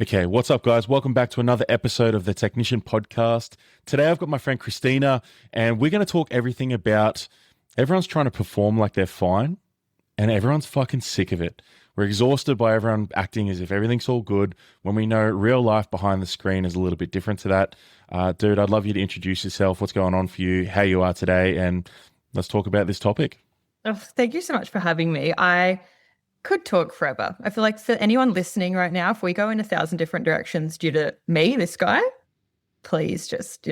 Okay, what's up, guys? Welcome back to another episode of the Technician Podcast. Today, I've got my friend Christina, and we're going to talk everything about everyone's trying to perform like they're fine, and everyone's fucking sick of it. We're exhausted by everyone acting as if everything's all good when we know real life behind the screen is a little bit different to that. Dude, I'd love you to introduce yourself, what's going on for you, how you are today, and let's talk about this topic. Oh, thank you so much for having me. I could talk forever. I feel like for anyone listening right now, if we go in 1,000 different directions due to me, this guy, please just,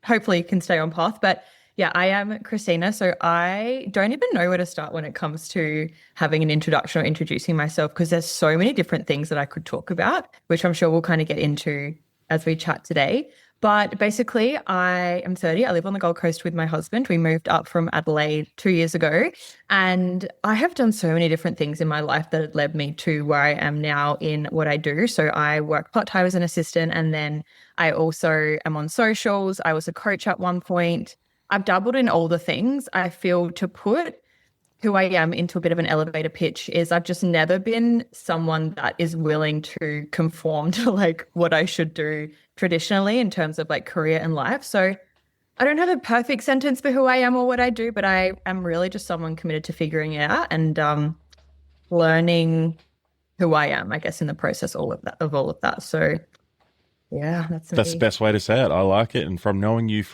hopefully you can stay on path. But yeah, I am Christina. So I don't even know where to start when it comes to having an introduction or introducing myself, because there's so many different things that I could talk about, which I'm sure we'll kind of get into as we chat today. But basically, I am 30. I live on the Gold Coast with my husband. We moved up from Adelaide 2 years ago. And I have done so many different things in my life that have led me to where I am now in what I do. So I work part-time as an assistant, and then I also am on socials. I was a coach at one point. I've dabbled in all the things. I feel to put who I am into a bit of an elevator pitch is I've just never been someone that is willing to conform to like what I should do traditionally in terms of like career and life. So I don't have a perfect sentence for who I am or what I do, but I am really just someone committed to figuring it out and learning who I am, I guess, in the process, all of that. So yeah, that's That's the me. best way to say it. I like it. And from knowing you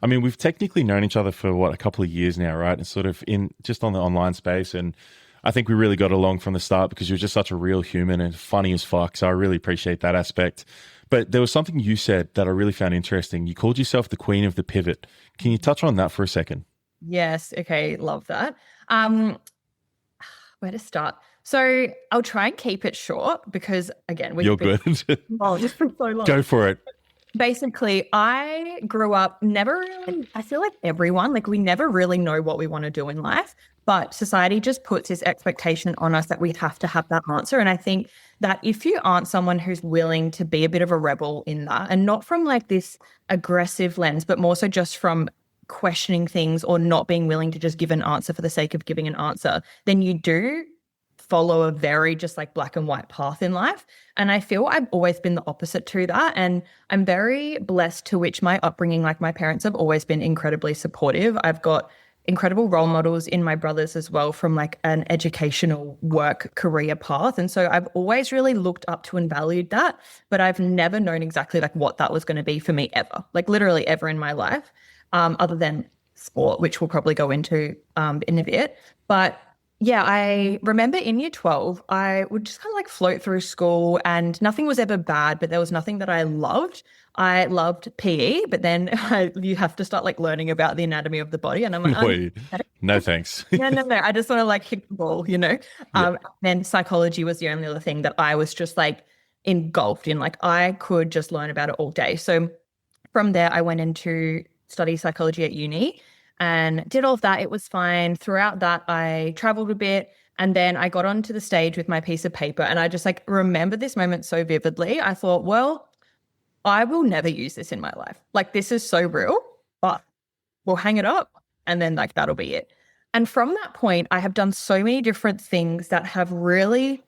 we've technically known each other for a couple of years now, right? And sort of just on the online space. And I think we really got along from the start because you're just such a real human and funny as fuck. So I really appreciate that aspect. But there was something you said that I really found interesting. You called yourself the queen of the pivot. Can you touch on that for a second? Yes. Okay. Love that. Um, where to start? So I'll try and keep it short because again, You're we've been good. oh, just for so long. Go for it. Basically, I grew up never really, I feel like everyone, like we never really know what we want to do in life, but society just puts this expectation on us that we have to have that answer. And I think that if you aren't someone who's willing to be a bit of a rebel in that, and not from like this aggressive lens, but more so just from questioning things or not being willing to just give an answer for the sake of giving an answer, then you do follow a very just like black and white path in life. And I feel I've always been the opposite to that. And I'm very blessed to which my upbringing, like my parents have always been incredibly supportive. I've got incredible role models in my brothers as well from like an educational work career path. And so I've always really looked up to and valued that, but I've never known exactly like what that was going to be for me ever, like literally ever in my life, other than sport, which we'll probably go into in a bit. But yeah, I remember in year 12, I would just kind of like float through school and nothing was ever bad, but there was nothing that I loved. I loved PE, but then you have to start like learning about the anatomy of the body. And I'm like, No, no thanks. no. I just want to like hit the ball. Yeah. Then psychology was the only other thing that I was just like engulfed in. Like I could just learn about it all day. So from there, I went into study psychology at uni and did all of that. It was fine. Throughout that, I traveled a bit and then I got onto the stage with my piece of paper and I just like remember this moment so vividly. I thought, well, I will never use this in my life. Like this is so real, but we'll hang it up and then like that'll be it. And from that point, I have done so many different things that have really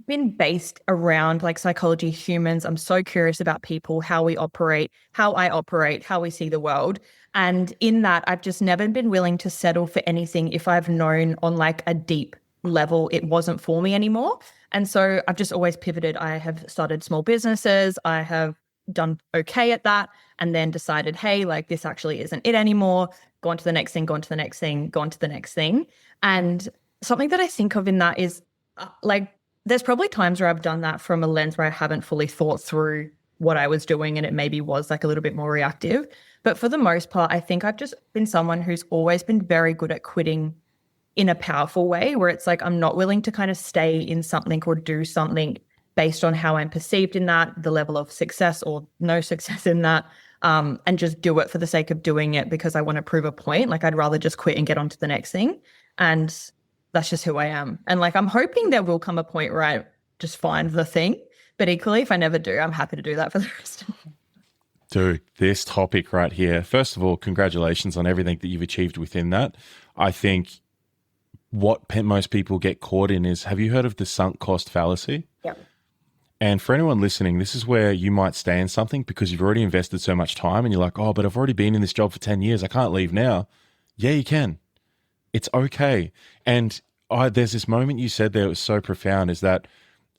been based around like psychology, humans. I'm so curious about people, how we operate, how I operate, how we see the world. And in that, I've just never been willing to settle for anything if I've known on like a deep level it wasn't for me anymore. And so I've just always pivoted. I have started small businesses. I have done okay at that and then decided, hey, like this actually isn't it anymore. Go on to the next thing, go on to the next thing, go on to the next thing. And something that I think of in that is like, there's probably times where I've done that from a lens where I haven't fully thought through what I was doing and it maybe was like a little bit more reactive. But for the most part, I think I've just been someone who's always been very good at quitting in a powerful way where it's like I'm not willing to kind of stay in something or do something based on how I'm perceived in that, the level of success or no success in that, and just do it for the sake of doing it because I want to prove a point. Like I'd rather just quit and get on to the next thing. And that's just who I am. And like, I'm hoping there will come a point where I just find the thing. But equally, if I never do, I'm happy to do that for the rest of my life. Dude, this topic right here, first of all, congratulations on everything that you've achieved within that. I think what most people get caught in is, have you heard of the sunk cost fallacy? Yeah. And for anyone listening, this is where you might stay in something because you've already invested so much time and you're like, oh, but I've already been in this job for 10 years. I can't leave now. Yeah, you can. It's okay. And there's this moment you said there, it was so profound, is that,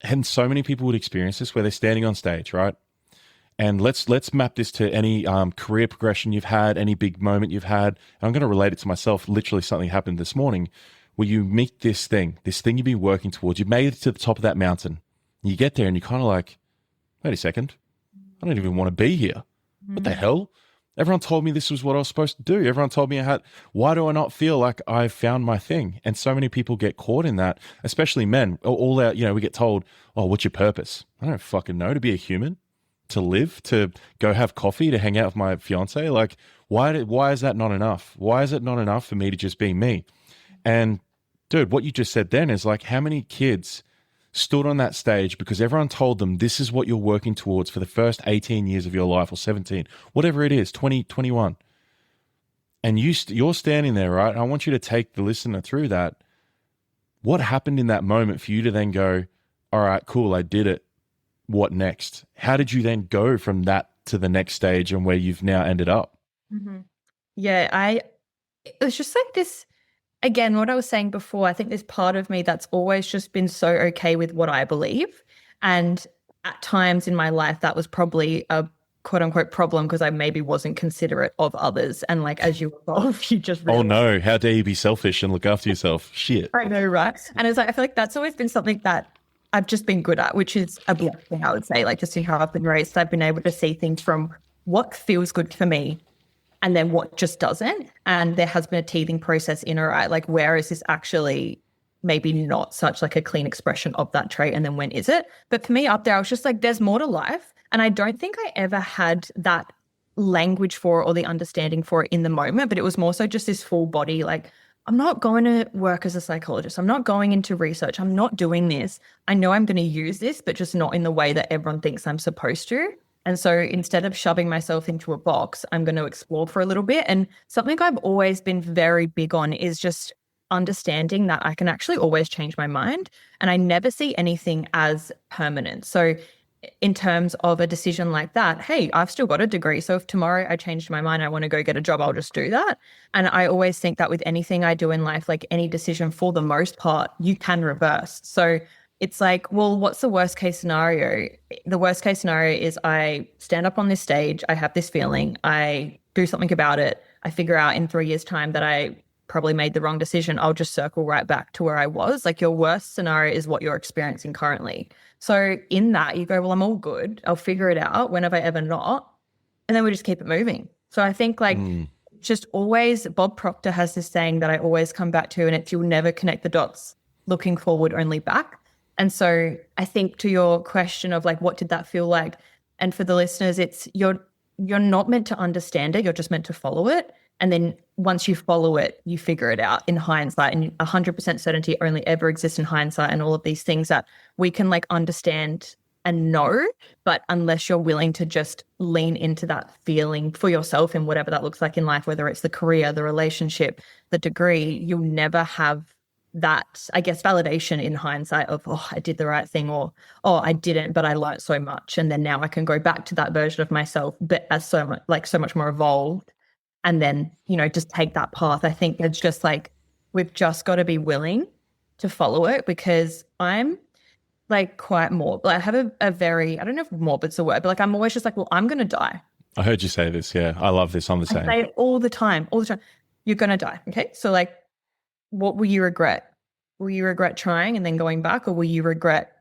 and so many people would experience this, where they're standing on stage, right? And let's map this to any career progression you've had, any big moment you've had. And I'm going to relate it to myself. Literally something happened this morning where you meet this thing you've been working towards. You made it to the top of that mountain. You get there and you're kind of like, wait a second, I don't even want to be here. What the hell? Everyone told me this was what I was supposed to do. Everyone told me I had, why do I not feel like I found my thing? And so many people get caught in that, especially men. All out, we get told, oh, what's your purpose? I don't fucking know. To be a human, to live, to go have coffee, to hang out with my fiance. Like, why is that not enough? Why is it not enough for me to just be me? And dude, what you just said then is like, how many kids stood on that stage because everyone told them this is what you're working towards for the first 18 years of your life, or 17, whatever it is, 20, 21. And you're standing there, right? I want you to take the listener through that. What happened in that moment for you to then go, all right, cool, I did it. What next? How did you then go from that to the next stage and where you've now ended up? Mm-hmm. Yeah, it was just like this. Again, what I was saying before, I think there's part of me that's always just been so okay with what I believe. And at times in my life, that was probably a quote unquote problem because I maybe wasn't considerate of others. And like, as you evolve, you just realize, oh no, how dare you be selfish and look after yourself? Shit. I know, right? And it's like, I feel like that's always been something that I've just been good at, which is a blessing, I would say, like just in how I've been raised. I've been able to see things from what feels good for me and then what just doesn't. And there has been a teething process in, all right, like where is this actually maybe not such like a clean expression of that trait? And then when is it? But for me up there, I was just like, there's more to life. And I don't think I ever had that language for it or the understanding for it in the moment, but it was more so just this full body, like, I'm not going to work as a psychologist. I'm not going into research. I'm not doing this. I know I'm going to use this, but just not in the way that everyone thinks I'm supposed to. And so instead of shoving myself into a box, I'm going to explore for a little bit. And something I've always been very big on is just understanding that I can actually always change my mind. And I never see anything as permanent. So in terms of a decision like that, hey, I've still got a degree. So if tomorrow I changed my mind, I want to go get a job, I'll just do that. And I always think that with anything I do in life, like any decision for the most part, you can reverse. So it's like, well, what's the worst case scenario? The worst case scenario is I stand up on this stage, I have this feeling, I do something about it, I figure out in 3 years' time that I probably made the wrong decision, I'll just circle right back to where I was. Like your worst scenario is what you're experiencing currently. So in that you go, well, I'm all good. I'll figure it out. When have I ever not? And then we just keep it moving. So I think like just always, Bob Proctor has this saying that I always come back to, and it's, you'll never connect the dots looking forward, only back. And so I think to your question of like, what did that feel like? And for the listeners, it's you're not meant to understand it. You're just meant to follow it. And then once you follow it, you figure it out in hindsight, and 100% certainty only ever exists in hindsight, and all of these things that we can like understand and know, but unless you're willing to just lean into that feeling for yourself in whatever that looks like in life, whether it's the career, the relationship, the degree, you'll never have that, I guess, validation in hindsight of, oh, I did the right thing, or, oh, I didn't, but I learned so much. And then now I can go back to that version of myself, but as so much more evolved. And then, just take that path. I think it's just like, we've just got to be willing to follow it, because I'm like quite morbid. I have a very, I don't know if morbid's a word, but like, I'm always just like, well, I'm going to die. I heard you say this. Yeah. I love this. I'm the same. I say it all the time. You're going to die. Okay. So like, what will you regret? Will you regret trying and then going back, or will you regret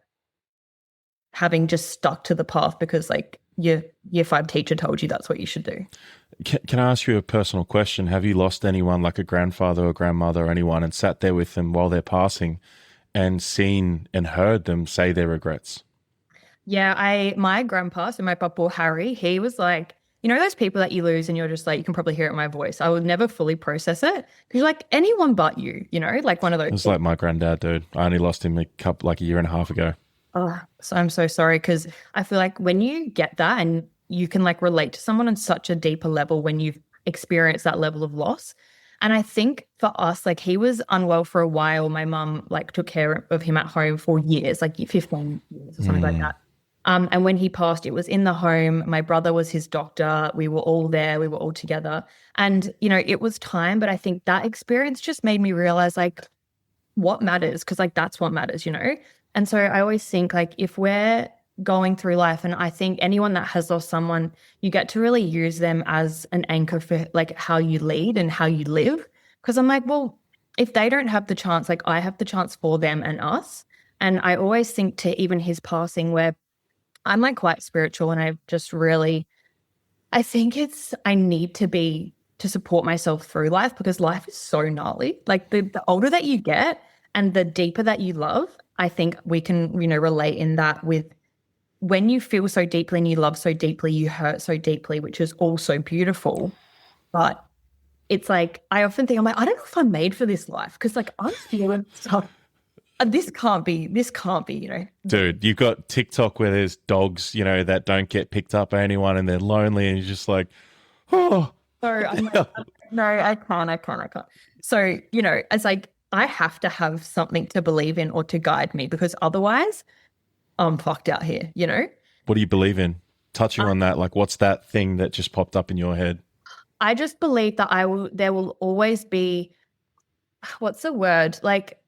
having just stuck to the path because like your year 5 teacher told you that's what you should do? Can I ask you a personal question? Have you lost anyone, like a grandfather or grandmother or anyone, and sat there with them while they're passing and seen and heard them say their regrets? Yeah, my grandpa, so my papa Harry, he was like, those people that you lose and you're just like, you can probably hear it in my voice. I would never fully process it. Because like anyone but you, like one of those. It was like my granddad, dude. I only lost him a year and a half ago. Oh, so I'm so sorry, because I feel like when you get that and you can like relate to someone on such a deeper level when you've experienced that level of loss. And I think for us, like he was unwell for a while. My mum like took care of him at home for years, like 15 years or something like that. And when he passed, it was in the home. My brother was his doctor. We were all there. We were all together. And, it was time, but I think that experience just made me realize like what matters, because like that's what matters. And so I always think like if we're going through life, and I think anyone that has lost someone, you get to really use them as an anchor for like how you lead and how you live. Because I'm like, well, if they don't have the chance, like I have the chance for them and us. And I always think to even his passing, where I'm like quite spiritual, and I just really, I think I need to support myself through life, because life is so gnarly. Like the older that you get and the deeper that you love, I think we can, relate in that with when you feel so deeply and you love so deeply, you hurt so deeply, which is also beautiful. But it's like, I often think, I'm like, I don't know if I'm made for this life, because like I'm feeling stuff. This can't be. Dude, you've got TikTok where there's dogs, that don't get picked up by anyone and they're lonely, and you're just like, oh. So I'm like, no, I can't. So, it's like I have to have something to believe in or to guide me, because otherwise I'm fucked out here. What do you believe in? Touching on that, like what's that thing that just popped up in your head? I just believe that there will always be, what's the word? Like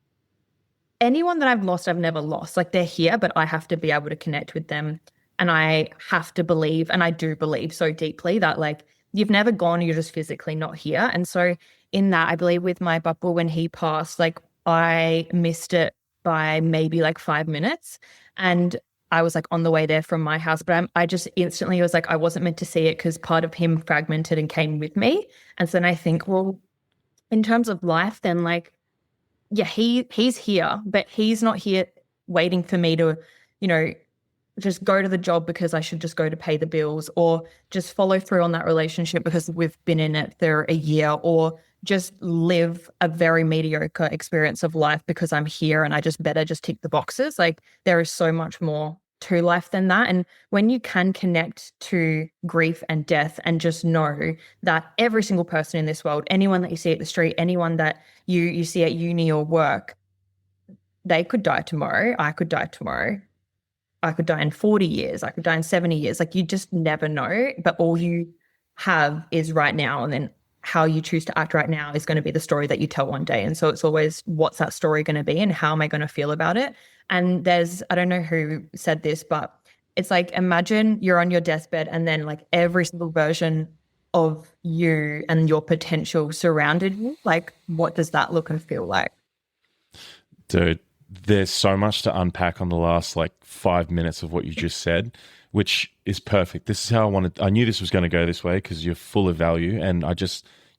anyone that I've lost, I've never lost. Like they're here, but I have to be able to connect with them. And I have to believe, and I do believe so deeply that like you've never gone, you're just physically not here. And so in that, I believe with my papa, when he passed, like I missed it by maybe like 5 minutes. And I was like on the way there from my house, but I just instantly was like, I wasn't meant to see it, because part of him fragmented and came with me. And so then I think, well, in terms of life, then like, yeah, he's here, but he's not here waiting for me to, just go to the job because I should just go to pay the bills, or just follow through on that relationship because we've been in it for a year, or just live a very mediocre experience of life because I'm here and I just better just tick the boxes. Like there is so much more to life than that. And when you can connect to grief and death and just know that every single person in this world, anyone that you see at the street, anyone that you see at uni or work, they could die tomorrow. I could die tomorrow. I could die in 40 years. I could die in 70 years. Like you just never know. But all you have is right now. And then how you choose to act right now is going to be the story that you tell one day. And so it's always, what's that story going to be and how am I going to feel about it? And I don't know who said this, but it's like, imagine you're on your deathbed and then like every single version of you and your potential surrounded you. Like, what does that look and feel like? Dude, there's so much to unpack on the last like 5 minutes of what you just said, which is perfect. This is how I knew this was going to go this way, because you're full of value, and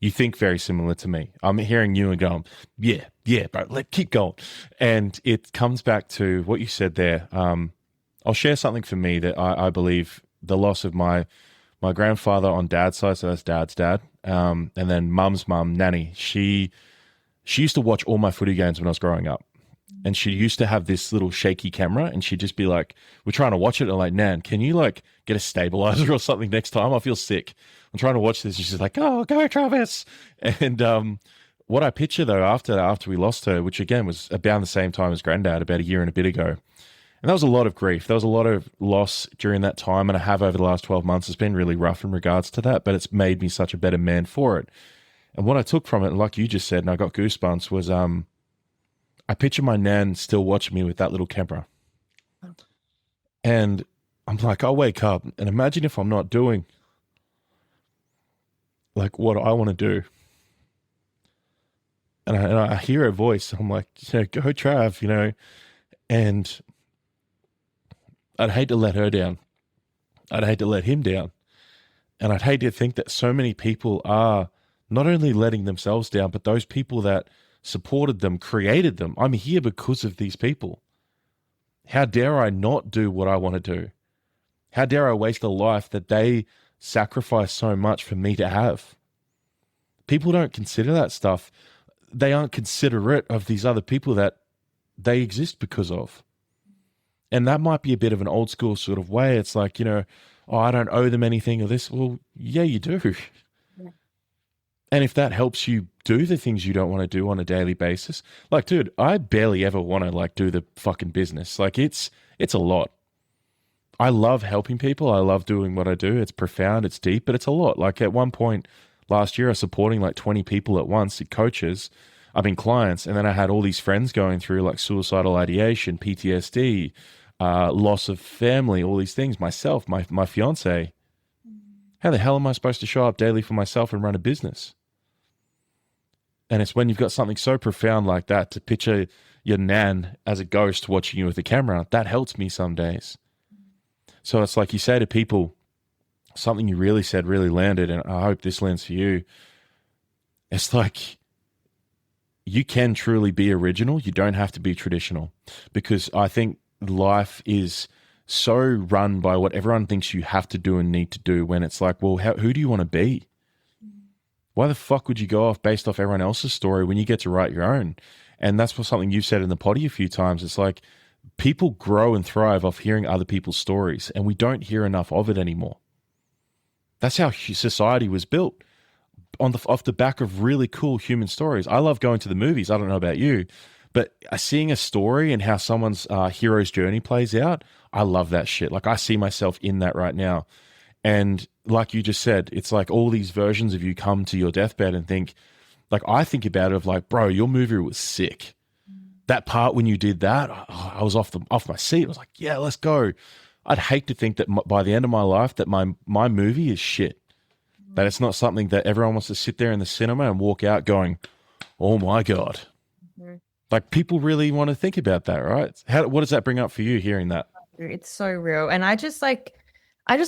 you think very similar to me. I'm hearing you and going, yeah, bro, keep going. And it comes back to what you said there. I'll share something for me that I believe the loss of my grandfather on dad's side, so that's dad's dad, and then mum's mum, Nanny. She used to watch all my footy games when I was growing up. And she used to have this little shaky camera, and she'd just be like, we're trying to watch it. And I'm like, Nan, can you like get a stabilizer or something next time? I feel sick. I'm trying to watch this. And she's like, oh, go Travis. And what I picture though, after we lost her, which again was about the same time as Granddad, about a year and a bit ago. And that was a lot of grief. There was a lot of loss during that time. And I have over the last 12 months, it's been really rough in regards to that, but it's made me such a better man for it. And what I took from it, like you just said, and I got goosebumps, was I picture my nan still watching me with that little camera. And I'm like, I'll wake up and imagine if I'm not doing like what I want to do. And I hear her voice. I'm like, go Trav, and I'd hate to let her down. I'd hate to let him down. And I'd hate to think that so many people are not only letting themselves down, but those people that supported them, created them. I'm here because of these people. How dare I not do what I want to do? How dare I waste a life that they sacrificed so much for me to have? People don't consider that stuff. They aren't considerate of these other people that they exist because of. And that might be a bit of an old school sort of way. It's like, oh, I don't owe them anything or this. Well, yeah, you do. Yeah. And if that helps you do the things you don't want to do on a daily basis, like, dude, I barely ever want to like do the fucking business. Like it's a lot. I love helping people. I love doing what I do. It's profound, it's deep, but it's a lot. Like at one point last year, I was supporting like 20 people at once, coaches, clients, and then I had all these friends going through like suicidal ideation, PTSD, loss of family, all these things. Myself, my fiance. How the hell am I supposed to show up daily for myself and run a business? And it's when you've got something so profound like that to picture your nan as a ghost watching you with a camera, that helps me some days. So it's like you say to people, something you really said really landed, and I hope this lands for you. It's like you can truly be original. You don't have to be traditional, because I think life is so run by what everyone thinks you have to do and need to do, when it's like, well, who do you want to be? Why the fuck would you go off based off everyone else's story when you get to write your own? And that's what something you've said in the potty a few times. It's like people grow and thrive off hearing other people's stories, and we don't hear enough of it anymore. That's how society was built, off the back of really cool human stories. I love going to the movies. I don't know about you, but seeing a story and how someone's hero's journey plays out, I love that shit. Like I see myself in that right now. And like you just said, it's like all these versions of you come to your deathbed and think, like I think about it of like, bro, your movie was sick. That part when you did that, I was off my seat. I was like, yeah, let's go. I'd hate to think that by the end of my life that my movie is shit. That it's not something that everyone wants to sit there in the cinema and walk out going, oh my God. Mm-hmm. Like people really want to think about that, right? What does that bring up for you hearing that? It's so real. And I just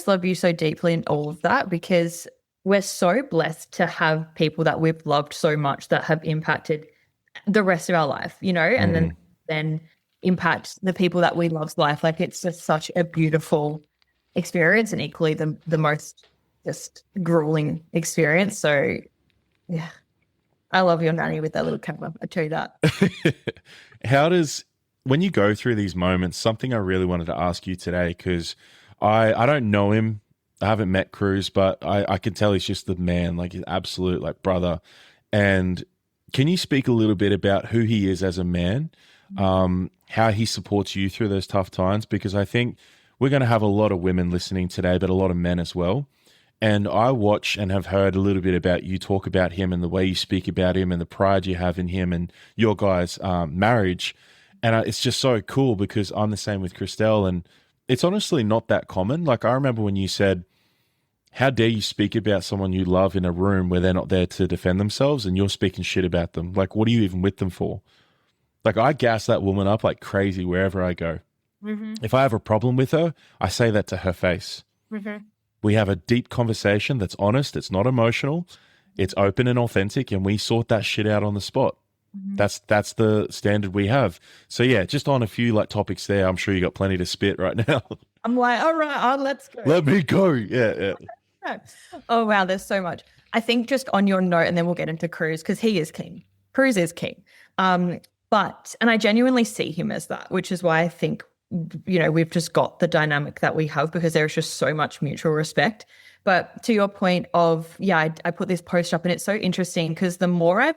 love you so deeply in all of that, because we're so blessed to have people that we've loved so much that have impacted the rest of our life, and then impact the people that we love's life. Like it's just such a beautiful experience, and equally the most just grueling experience. So yeah, I love your nanny with that little camera. I tell you that. When you go through these moments, something I really wanted to ask you today, because I don't know him. I haven't met Cruz, but I can tell he's just the man, like his absolute like brother. And can you speak a little bit about who he is as a man, how he supports you through those tough times? Because I think we're going to have a lot of women listening today, but a lot of men as well. And I watch and have heard a little bit about you talk about him and the way you speak about him and the pride you have in him and your guys' marriage. And it's just so cool, because I'm the same with Christelle, and it's honestly not that common. Like I remember when you said, how dare you speak about someone you love in a room where they're not there to defend themselves and you're speaking shit about them? Like, what are you even with them for? Like I gas that woman up like crazy wherever I go. Mm-hmm. If I have a problem with her, I say that to her face. Mm-hmm. We have a deep conversation that's honest. It's not emotional. It's open and authentic, and we sort that shit out on the spot. Mm-hmm. That's the standard we have. So yeah, just on a few like topics there, I'm sure you got plenty to spit right now. I'm like, all right, let's go. Let me go. Yeah. Oh wow, there's so much. I think just on your note, and then we'll get into Cruz, because he is king. Cruz is king. And I genuinely see him as that, which is why I think, we've just got the dynamic that we have, because there's just so much mutual respect. But to your point of, I put this post up, and it's so interesting because the more I've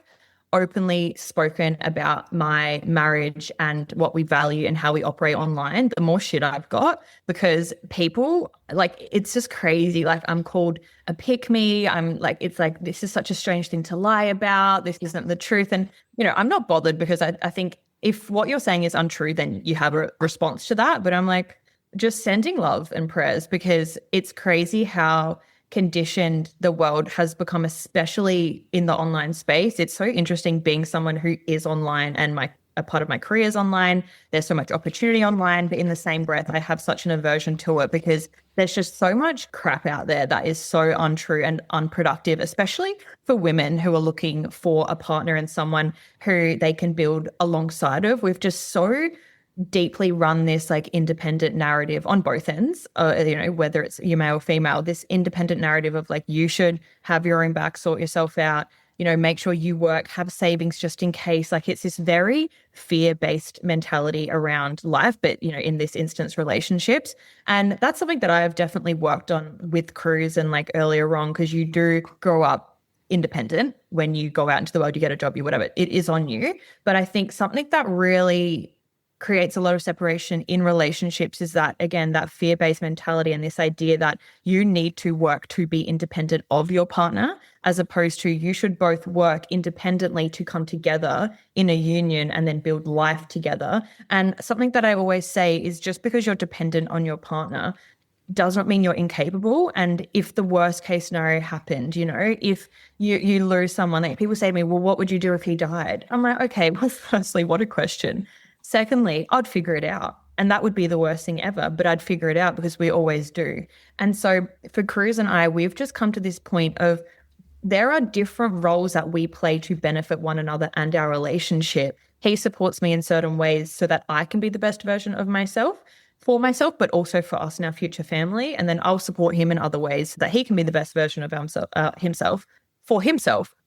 openly spoken about my marriage and what we value and how we operate online, the more shit I've got, because people, like, it's just crazy. Like, I'm called a pick-me. I'm like, it's like, this is such a strange thing to lie about. This isn't the truth. And, I'm not bothered, because I think if what you're saying is untrue, then you have a response to that. But I'm like, just sending love and prayers, because it's crazy how conditioned the world has become, especially in the online space. It's so interesting being someone who is online, and a part of my career is online. There's so much opportunity online, but in the same breath, I have such an aversion to it, because there's just so much crap out there that is so untrue and unproductive, especially for women who are looking for a partner and someone who they can build alongside of. We've just so deeply run this like independent narrative on both ends, whether it's you male or female, this independent narrative of like, you should have your own back, sort yourself out, make sure you work, have savings just in case. Like, it's this very fear-based mentality around life, but, in this instance, relationships. And that's something that I have definitely worked on with Cruz and like earlier on, because you do grow up independent. When you go out into the world, you get a job, you whatever, it is on you. But I think something that really creates a lot of separation in relationships is that, again, that fear-based mentality and this idea that you need to work to be independent of your partner, as opposed to you should both work independently to come together in a union and then build life together. And something that I always say is just because you're dependent on your partner does not mean you're incapable. And if the worst case scenario happened, if you lose someone, like people say to me, well, what would you do if he died? I'm like, okay, well, firstly, what a question. Secondly, I'd figure it out. And that would be the worst thing ever, but I'd figure it out because we always do. And so for Cruz and I, we've just come to this point of there are different roles that we play to benefit one another and our relationship. He supports me in certain ways so that I can be the best version of myself for myself, but also for us and our future family. And then I'll support him in other ways so that he can be the best version of himself,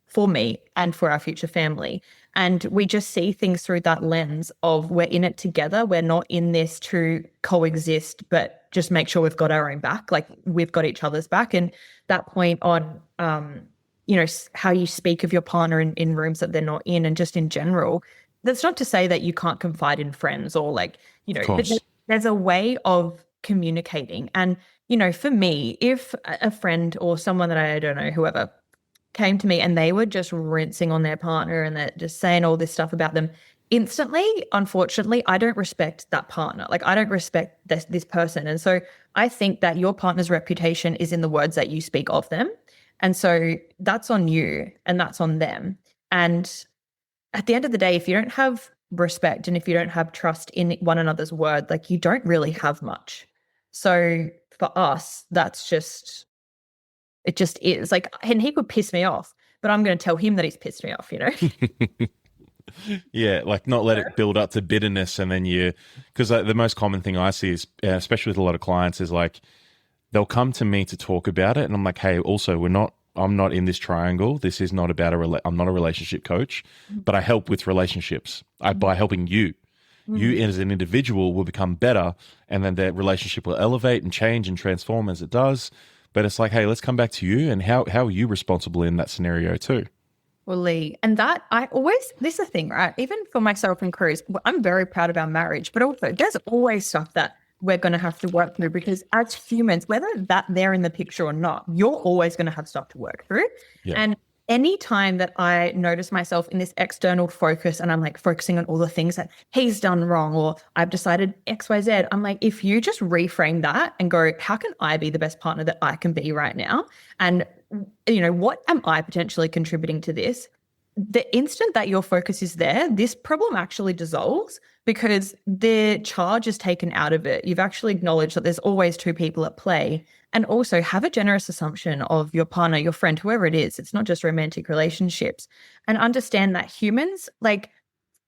for me, and for our future family. And we just see things through that lens of we're in it together. We're not in this to coexist, but just make sure we've got our own back. Like we've got each other's back. And that point on, how you speak of your partner in rooms that they're not in and just in general, that's not to say that you can't confide in friends or there's a way of communicating. And, for me, if a friend or someone that I don't know, whoever came to me and they were just rinsing on their partner and they're just saying all this stuff about them, instantly, unfortunately, I don't respect that partner. Like I don't respect this person. And so I think that your partner's reputation is in the words that you speak of them. And so that's on you and that's on them. And at the end of the day, if you don't have respect and if you don't have trust in one another's word, like you don't really have much. So for us, it just is like, and he could piss me off, but I'm going to tell him that he's pissed me off, Yeah, like not let it build up to bitterness. And then because the most common thing I see is, especially with a lot of clients, is like they'll come to me to talk about it. And I'm like, hey, also, I'm not in this triangle. This is not about I'm not a relationship coach, but I help with relationships. By helping you as an individual will become better, and then that relationship will elevate and change and transform as it does. But it's like, hey, let's come back to you and how are you responsible in that scenario too? Well, Lee, and that this is the thing, right? Even for myself and Cruz, I'm very proud of our marriage, but also there's always stuff that we're going to have to work through because as humans, whether that they're in the picture or not, you're always going to have stuff to work through. Yeah. And any time that I notice myself in this external focus and I'm like focusing on all the things that he's done wrong or I've decided X, Y, Z, I'm like, if you just reframe that and go, how can I be the best partner that I can be right now? And, what am I potentially contributing to this? The instant that your focus is there, this problem actually dissolves because the charge is taken out of it. You've actually acknowledged that there's always two people at play. And also have a generous assumption of your partner, your friend, whoever it is. It's not just romantic relationships. And understand that humans,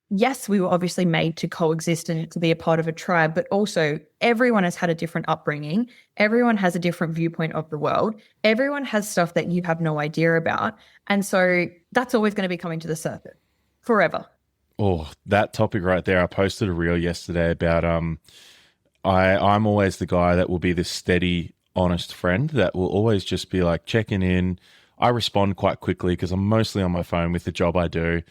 yes, we were obviously made to coexist and to be a part of a tribe, but also everyone has had a different upbringing. Everyone has a different viewpoint of the world. Everyone has stuff that you have no idea about. And so that's always going to be coming to the surface forever. Oh, that topic right there. I posted a reel yesterday about I'm always the guy that will be this steady, honest friend that will always just be like checking in. I respond quite quickly because I'm mostly on my phone with the job I do.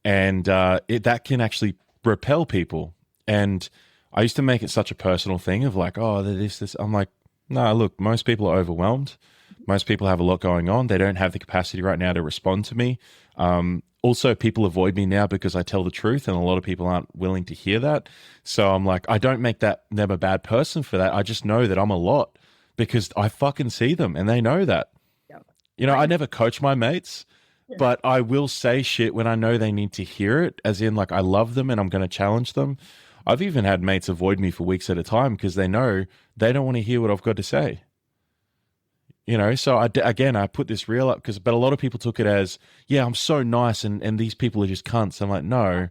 And that can actually repel people. And I used to make it such a personal thing of like, oh, this. I'm like, no, look, most people are overwhelmed. Most people have a lot going on. They don't have the capacity right now to respond to me. Also, people avoid me now because I tell the truth, and a lot of people aren't willing to hear that. So I'm like, I don't make them a bad person for that. I just know that I'm a lot because I fucking see them and they know that. Yeah. I never coach my mates. But I will say shit when I know they need to hear it, as in like I love them and I'm going to challenge them. I've even had mates avoid me for weeks at a time because they know they don't want to hear what I've got to say. So I put this reel up but a lot of people took it as, yeah, I'm so nice and these people are just cunts. I'm like, no.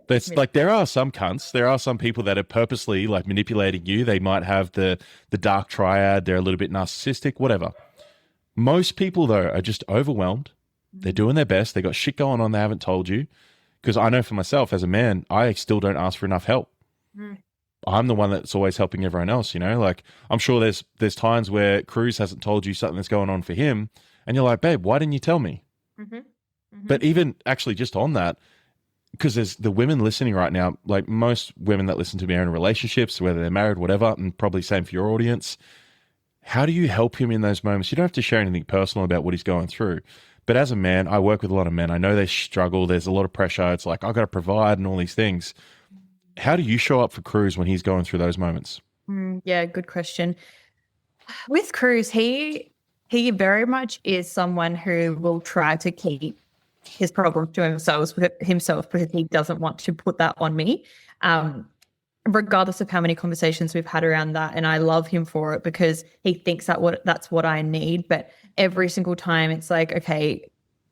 That's like there are some cunts. There are some people that are purposely like manipulating you. They might have the dark triad. They're a little bit narcissistic, whatever. Most people though are just overwhelmed. They're doing their best. They got shit going on they haven't told you. Because I know for myself as a man, I still don't ask for enough help. I'm the one that's always helping everyone else, Like I'm sure there's times where Cruz hasn't told you something that's going on for him, and you're like, babe, why didn't you tell me? But even actually just on that, because there's the women listening right now, like most women that listen to me are in relationships, whether they're married, whatever, and probably same for your audience. How do you help him in those moments? You don't have to share anything personal about what he's going through. But as a man, I work with a lot of men. I know they struggle. There's a lot of pressure. It's like, I've got to provide and all these things. How do you show up for Cruz when he's going through those moments? Yeah, good question. With Cruz, he very much is someone who will try to keep his problems to himself because he doesn't want to put that on me. Regardless of how many conversations we've had around that. And I love him for it because he thinks that's what I need. But every single time it's like, okay,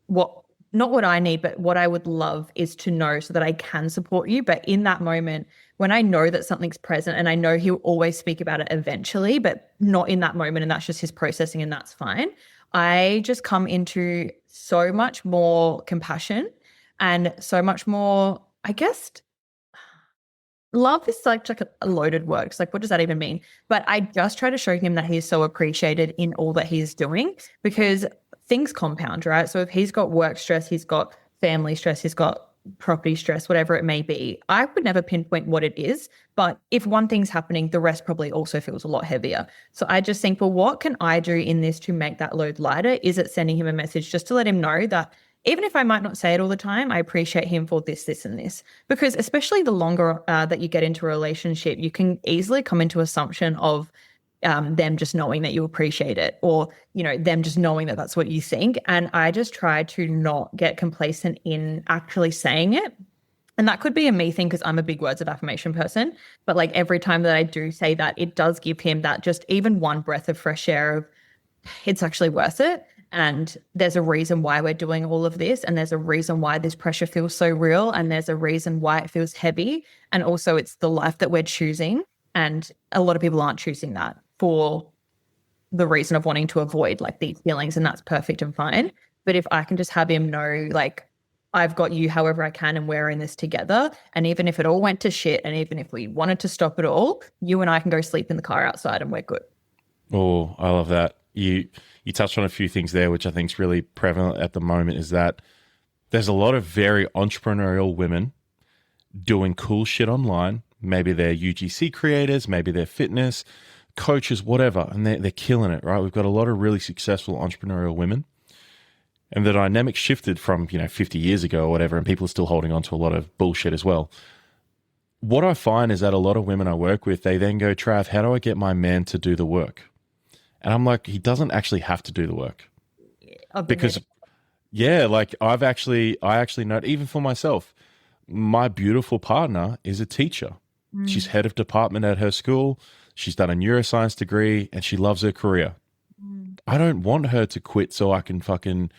not what I need, but what I would love is to know so that I can support you. But in that moment, when I know that something's present, and I know he'll always speak about it eventually, but not in that moment, and that's just his processing, and that's fine. I just come into so much more compassion and so much more, I guess, love is like a loaded word. It's like, what does that even mean? But I just try to show him that he's so appreciated in all that he's doing because things compound, right? So if he's got work stress, he's got family stress, he's got property stress, whatever it may be, I would never pinpoint what it is. But if one thing's happening, the rest probably also feels a lot heavier. So I just think, well, what can I do in this to make that load lighter? Is it sending him a message just to let him know that even if I might not say it all the time, I appreciate him for this, this, and this. Because especially the longer that you get into a relationship, you can easily come into assumption of them just knowing that you appreciate it, or, you know, them just knowing that that's what you think. And I just try to not get complacent in actually saying it. And that could be a me thing because I'm a big words of affirmation person. But like every time that I do say that, it does give him that just even one breath of fresh air of it's actually worth it. And there's a reason why we're doing all of this. And there's a reason why this pressure feels so real. And there's a reason why it feels heavy. And also it's the life that we're choosing. And a lot of people aren't choosing that for the reason of wanting to avoid like these feelings. And that's perfect and fine. But if I can just have him know, like, I've got you however I can and we're in this together. And even if it all went to shit and even if we wanted to stop it all, you and I can go sleep in the car outside and we're good. Oh, I love that. You touched on a few things there, which I think is really prevalent at the moment, is that there's a lot of very entrepreneurial women doing cool shit online. Maybe they're UGC creators, maybe they're fitness coaches, whatever, and they're killing it, right? We've got a lot of really successful entrepreneurial women. And the dynamic shifted from, 50 years ago or whatever, and people are still holding on to a lot of bullshit as well. What I find is that a lot of women I work with, they then go, Trav, how do I get my man to do the work? And I'm like, he doesn't actually have to do the work. Because, yeah, like I actually know, even for myself, my beautiful partner is a teacher. She's head of department at her school. She's done a neuroscience degree and she loves her career. I don't want her to quit so I can fucking,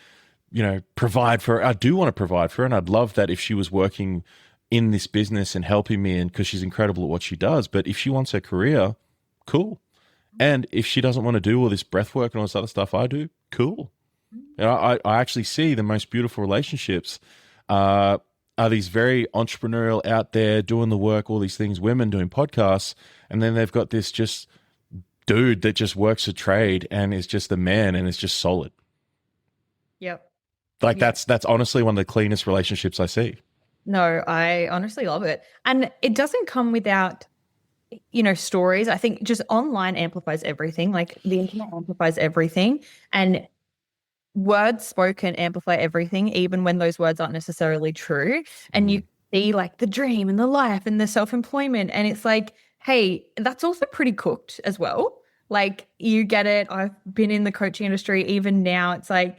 provide for her. I do want to provide for her, and I'd love that if she was working in this business and helping me, and because she's incredible at what she does. But if she wants her career, cool. And if she doesn't want to do all this breath work and all this other stuff I do, cool. I actually see the most beautiful relationships are these very entrepreneurial, out there doing the work, all these things, women doing podcasts, and then they've got this just dude that just works a trade and is just a man and is just solid. Yep. Like that's honestly one of the cleanest relationships I see. No, I honestly love it. And it doesn't come without, stories. I think just online amplifies everything. Like the internet amplifies everything, and words spoken amplify everything, even when those words aren't necessarily true. And you see like the dream and the life and the self-employment. And it's like, hey, that's also pretty cooked as well. Like you get it. I've been in the coaching industry. Even now it's like,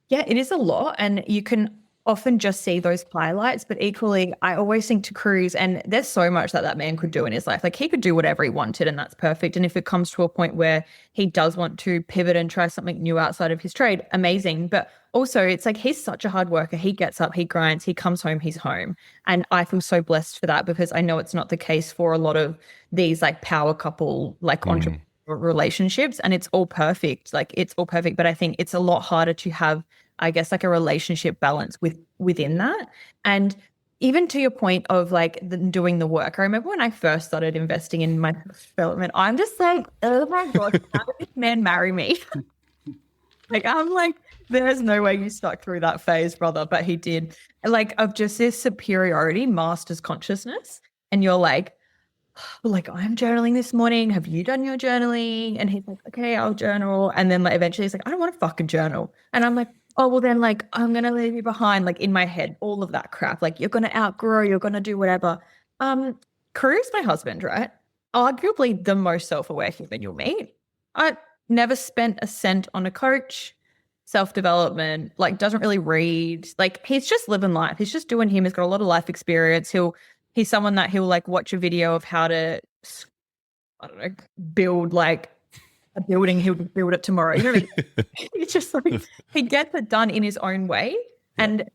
yeah, it is a lot. And you can often just see those highlights, but equally, I always think to Cruz, and there's so much that man could do in his life. Like he could do whatever he wanted, and that's perfect. And if it comes to a point where he does want to pivot and try something new outside of his trade, amazing. But also, it's like he's such a hard worker. He gets up, he grinds, he comes home, he's home. And I feel so blessed for that because I know it's not the case for a lot of these like power couple, like entrepreneur relationships, and it's all perfect. Like it's all perfect. But I think it's a lot harder to have, I guess, like a relationship balance within that. And even to your point of like doing the work, I remember when I first started investing in my development, I'm just like, oh my God, how did this man marry me? Like, I'm like, there's no way you stuck through that phase, brother. But he did. Like, of just this superiority, master's consciousness. And you're like, I'm journaling this morning. Have you done your journaling? And he's like, okay, I'll journal. And then like eventually he's like, I don't want to fucking journal. And I'm like, oh, well then like, I'm going to leave you behind. Like in my head, all of that crap. Like you're going to outgrow, you're going to do whatever. Career's my husband, right? Arguably the most self-aware human you'll meet. I never spent a cent on a coach, self-development, like doesn't really read. Like he's just living life. He's just doing him. He's got a lot of life experience. He's someone that he'll like watch a video of how to, I don't know, build like a building. He'll build it tomorrow. You know what I mean? It's just like he gets it done in his own way. Yeah. And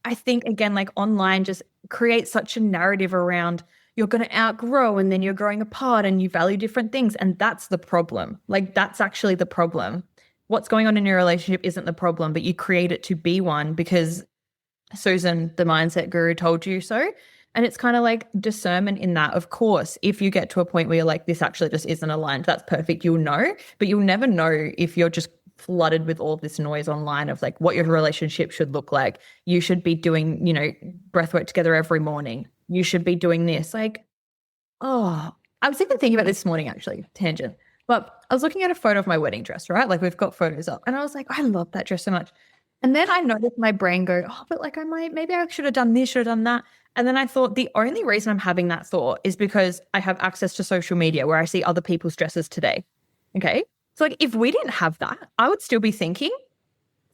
I think, again, like online just creates such a narrative around you're going to outgrow and then you're growing apart and you value different things. And that's the problem. Like that's actually the problem. What's going on in your relationship isn't the problem, but you create it to be one because Susan, the mindset guru, told you so. And it's kind of like discernment in that. Of course, if you get to a point where you're like, this actually just isn't aligned, that's perfect. You'll know, but you'll never know if you're just flooded with all this noise online of like what your relationship should look like. You should be doing, breath work together every morning. You should be doing this. Like, I was even thinking about this morning, actually, tangent. But I was looking at a photo of my wedding dress, right? Like we've got photos up. And I was like, I love that dress so much. And then I noticed my brain go, but like maybe I should have done this, should have done that. And then I thought the only reason I'm having that thought is because I have access to social media where I see other people's dresses today. Okay. So like if we didn't have that, I would still be thinking,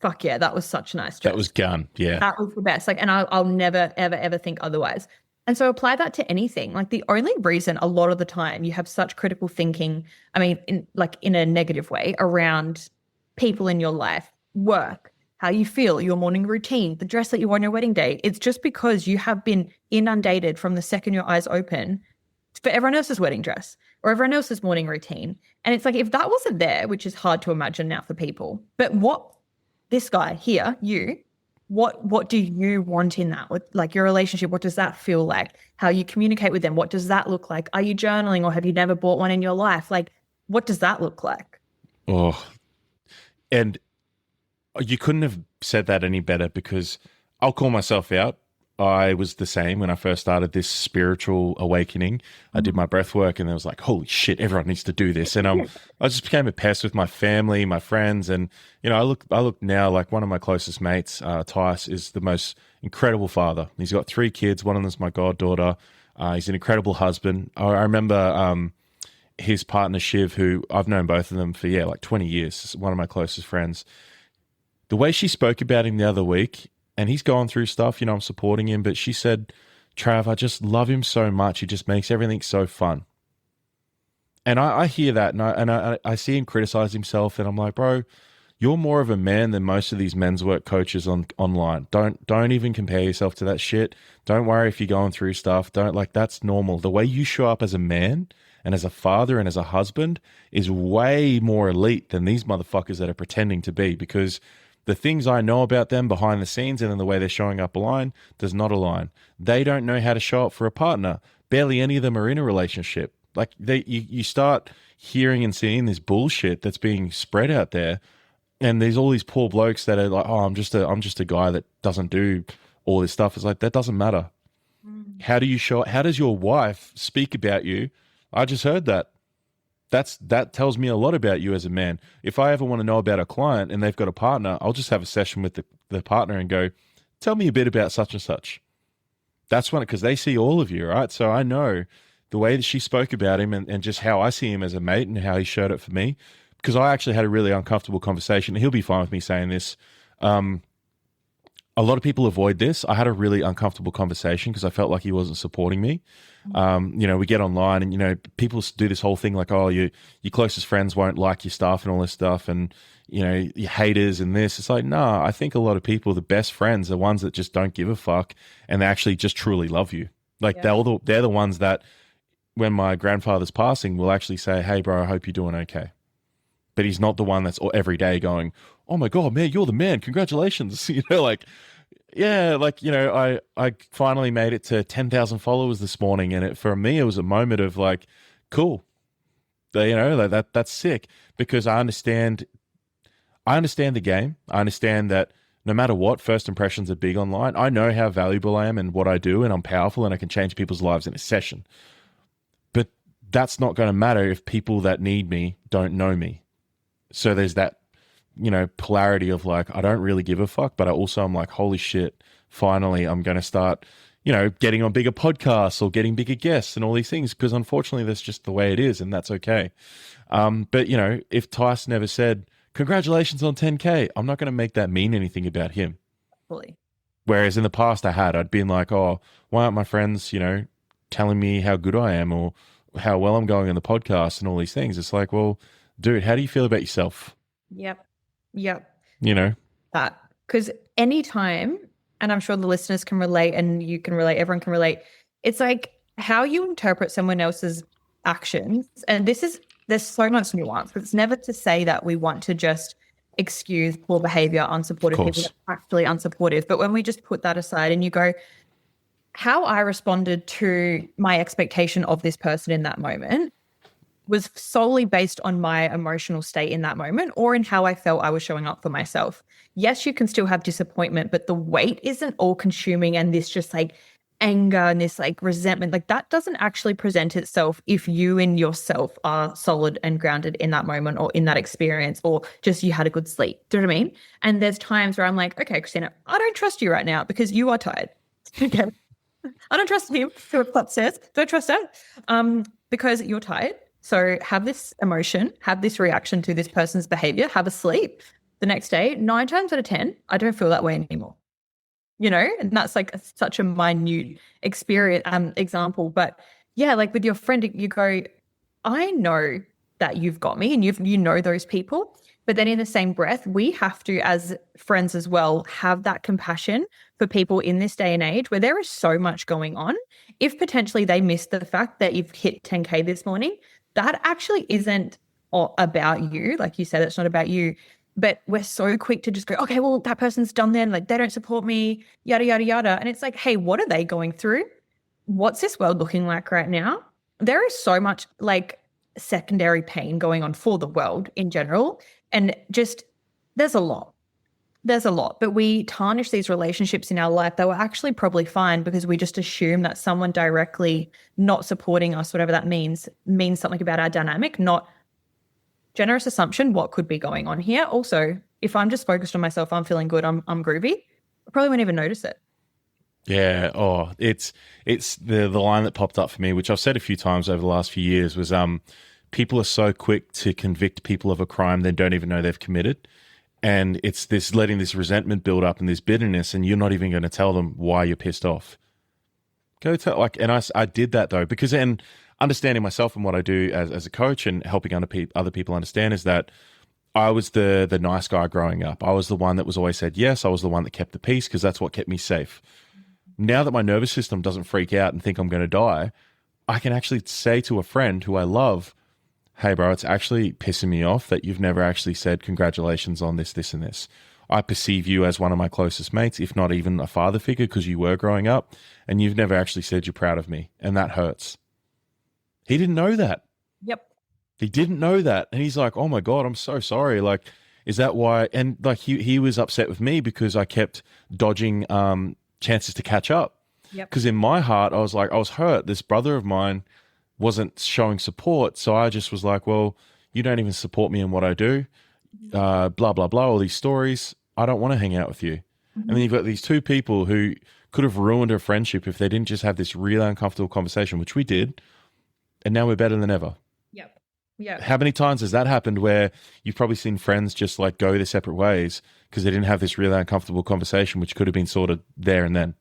fuck yeah, that was such a nice dress. That was gun. Yeah. That was the best. Like, and I'll never, ever, ever think otherwise. And so apply that to anything. Like the only reason a lot of the time you have such critical thinking, I mean, in a negative way around people in your life, work, how you feel, your morning routine, the dress that you wore on your wedding day. It's just because you have been inundated from the second your eyes open for everyone else's wedding dress or everyone else's morning routine. And it's like, if that wasn't there, which is hard to imagine now for people, but what this guy here, what do you want in that? Like your relationship, what does that feel like? How you communicate with them, what does that look like? Are you journaling or have you never bought one in your life? Like, what does that look like? Oh, and you couldn't have said that any better because I'll call myself out. I was the same when I first started this spiritual awakening. I did my breath work and it was like, holy shit, everyone needs to do this. And I just became a pest with my family, my friends. And, I look now like one of my closest mates, Tice, is the most incredible father. He's got 3 kids. One of them's my goddaughter. He's an incredible husband. I remember his partner, Shiv, who I've known both of them for, like 20 years, one of my closest friends. The way she spoke about him the other week, and he's gone through stuff, I'm supporting him, but she said, Trav, I just love him so much. He just makes everything so fun. And I hear that, and I see him criticize himself, and I'm like, bro, you're more of a man than most of these men's work coaches online. Don't even compare yourself to that shit. Don't worry if you're going through stuff. That's normal. The way you show up as a man and as a father and as a husband is way more elite than these motherfuckers that are pretending to be, because the things I know about them behind the scenes and then the way they're showing up online does not align. They don't know how to show up for a partner. Barely any of them are in a relationship. Like you start hearing and seeing this bullshit that's being spread out there, and there's all these poor blokes that are like, oh, I'm just a guy that doesn't do all this stuff. It's like, that doesn't matter. How do you show? How does your wife speak about you? I just heard that. That tells me a lot about you as a man. If I ever want to know about a client and they've got a partner, I'll just have a session with the partner and go, tell me a bit about such and such. That's when, because they see all of you, right? So I know the way that she spoke about him and just how I see him as a mate and how he showed it for me, because I actually had a really uncomfortable conversation. He'll be fine with me saying this. A lot of people avoid this. I had a really uncomfortable conversation because I felt like he wasn't supporting me. We get online and, people do this whole thing like, oh, your closest friends won't like your stuff and all this stuff. And, your haters and this. It's like, nah, I think a lot of people, the best friends are ones that just don't give a fuck and they actually just truly love you. Like they're the ones that when my grandfather's passing will actually say, hey, bro, I hope you're doing okay. But he's not the one that's every day going, oh my God, man, you're the man. Congratulations. I finally made it to 10,000 followers this morning. And for me, it was a moment of like, cool. That's sick, because I understand I understand the game. I understand that no matter what, first impressions are big online. I know how valuable I am and what I do, and I'm powerful and I can change people's lives in a session. But that's not going to matter if people that need me don't know me. So there's that, polarity of like, I don't really give a fuck, but I also am like, holy shit, finally I'm going to start, getting on bigger podcasts or getting bigger guests and all these things, because unfortunately that's just the way it is, and that's okay. But if Tice never said, congratulations on 10K, I'm not going to make that mean anything about him. Fully. Whereas in the past I'd been like, oh, why aren't my friends, telling me how good I am or how well I'm going on the podcast and all these things? It's like, well, dude, how do you feel about yourself? Yep. That, because anytime, and I'm sure the listeners can relate and you can relate, everyone can relate. It's like how you interpret someone else's actions. And there's so much nuance, but it's never to say that we want to just excuse poor behavior, unsupportive people that are actually unsupportive. But when we just put that aside and you go, how I responded to my expectation of this person in that moment was solely based on my emotional state in that moment or in how I felt I was showing up for myself. Yes, you can still have disappointment, but the weight isn't all consuming and this just like anger and this like resentment, like that doesn't actually present itself if you in yourself are solid and grounded in that moment or in that experience, or just you had a good sleep. Do you know what I mean? And there's times where I'm like, okay, Christina, I don't trust you right now because you are tired. Okay. I don't trust him who upstairs. Don't trust that because you're tired. So have this emotion, have this reaction to this person's behavior, have a sleep. The next day, 9 times out of 10, I don't feel that way anymore. And that's like such a minute experience example. But yeah, like with your friend, you go, I know that you've got me and you know those people. But then in the same breath, we have to, as friends as well, have that compassion for people in this day and age where there is so much going on. If potentially they miss the fact that you've hit 10K this morning, that actually isn't about you. Like you said, it's not about you. But we're so quick to just go, okay, well, that person's done then, like they don't support me, yada, yada, yada. And it's like, hey, what are they going through? What's this world looking like right now? There is so much like secondary pain going on for the world in general. And just there's a lot. But we tarnish these relationships in our life that were actually probably fine because we just assume that someone directly not supporting us, whatever that means something about our dynamic, not generous assumption, what could be going on here. Also, if I'm just focused on myself, I'm feeling good, I'm groovy, I probably won't even notice it. Yeah. Oh, it's the line that popped up for me, which I've said a few times over the last few years, was people are so quick to convict people of a crime they don't even know they've committed. And it's this letting this resentment build up and this bitterness, and you're not even going to tell them why you're pissed off. Go tell, and I did that though, because and understanding myself and what I do as a coach and helping other people understand is that I was the nice guy growing up. I was the one that was always said yes. I was the one that kept the peace because that's what kept me safe. Now that my nervous system doesn't freak out and think I'm going to die, I can actually say to a friend who I love, hey bro, it's actually pissing me off that you've never actually said congratulations on this, this, and this. I perceive you as one of my closest mates, if not even a father figure, because you were growing up, and you've never actually said you're proud of me, and that hurts. He didn't know that. Yep. He didn't know that. And he's like, oh my God, I'm so sorry. Like, is that why? And like, he was upset with me because I kept dodging chances to catch up. Yep. Because in my heart, I was like, I was hurt. This brother of mine wasn't showing support. So I just was like, well, you don't even support me in what I do. Blah, blah, blah, all these stories. I don't want to hang out with you. Mm-hmm. And then you've got these two people who could have ruined a friendship if they didn't just have this really uncomfortable conversation, which we did. And now we're better than ever. Yep. Yeah. How many times has that happened where you've probably seen friends just like go their separate ways because they didn't have this really uncomfortable conversation, which could have been sorted there and then?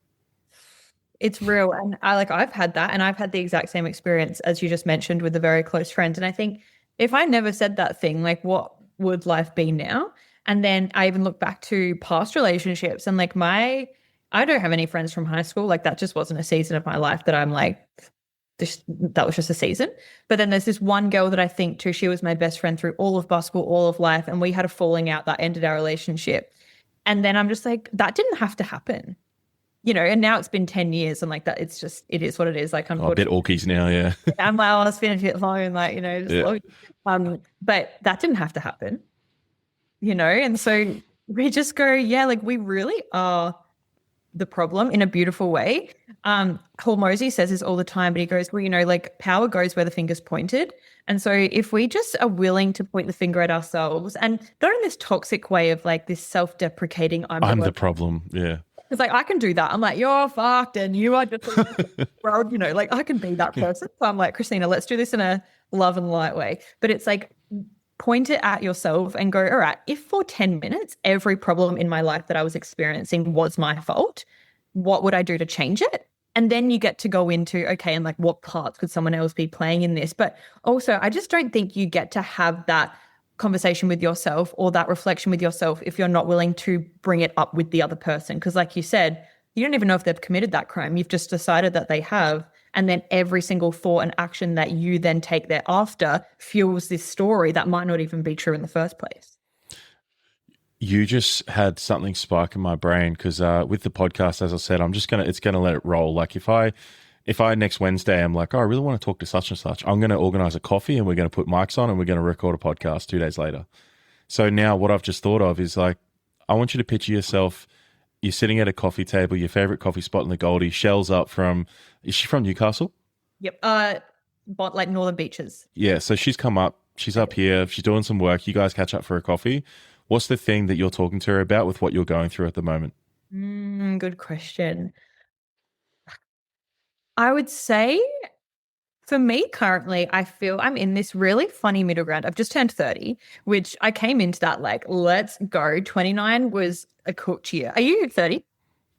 It's real. And I've had that, and I've had the exact same experience as you just mentioned with a very close friend. And I think if I never said that thing, like what would life be now? And then I even look back to past relationships and like I don't have any friends from high school. Like that just wasn't a season of my life that I'm like, that was just a season. But then there's this one girl that I think too, she was my best friend through all of basketball, all of life. And we had a falling out that ended our relationship. And then I'm just like, that didn't have to happen, and now it's been 10 years and like that, it is what it is. Like, I'm a bit orkies now. Yeah. I'm like, it's been a bit long and like, just long. But that didn't have to happen. And so we just go, yeah, like we really are the problem in a beautiful way. Hormozy says this all the time, but he goes, well, like power goes where the finger's pointed. And so if we just are willing to point the finger at ourselves and not in this toxic way of like this self-deprecating, I'm the problem. Yeah. It's like I can do that. I'm like, you're fucked and you are just world, like I can be that person. So I'm like, Christina, let's do this in a love and light way. But it's like point it at yourself and go, all right, if for 10 minutes every problem in my life that I was experiencing was my fault, what would I do to change it? And then you get to go into, okay, and like what parts could someone else be playing in this? But also, I just don't think you get to have that conversation with yourself or that reflection with yourself if you're not willing to bring it up with the other person. Because like you said, you don't even know if they've committed that crime. You've just decided that they have. And then every single thought and action that you then take thereafter fuels this story that might not even be true in the first place. You just had something spark in my brain because with the podcast, as I said, it's gonna let it roll. Like if I next Wednesday I'm like, oh, I really want to talk to such and such, I'm gonna organize a coffee and we're gonna put mics on and we're gonna record a podcast 2 days later. So now what I've just thought of is like, I want you to picture yourself. You're sitting at a coffee table, your favorite coffee spot in the Goldie. Shell's up from, is she from Newcastle? Yep. But like Northern Beaches. Yeah. So she's come up, she's up here, she's doing some work. You guys catch up for a coffee. What's the thing that you're talking to her about with what you're going through at the moment? Good question. I would say for me currently, I feel I'm in this really funny middle ground. I've just turned 30, which I came into that like, let's go. 29 was a cooked year. Are you 30?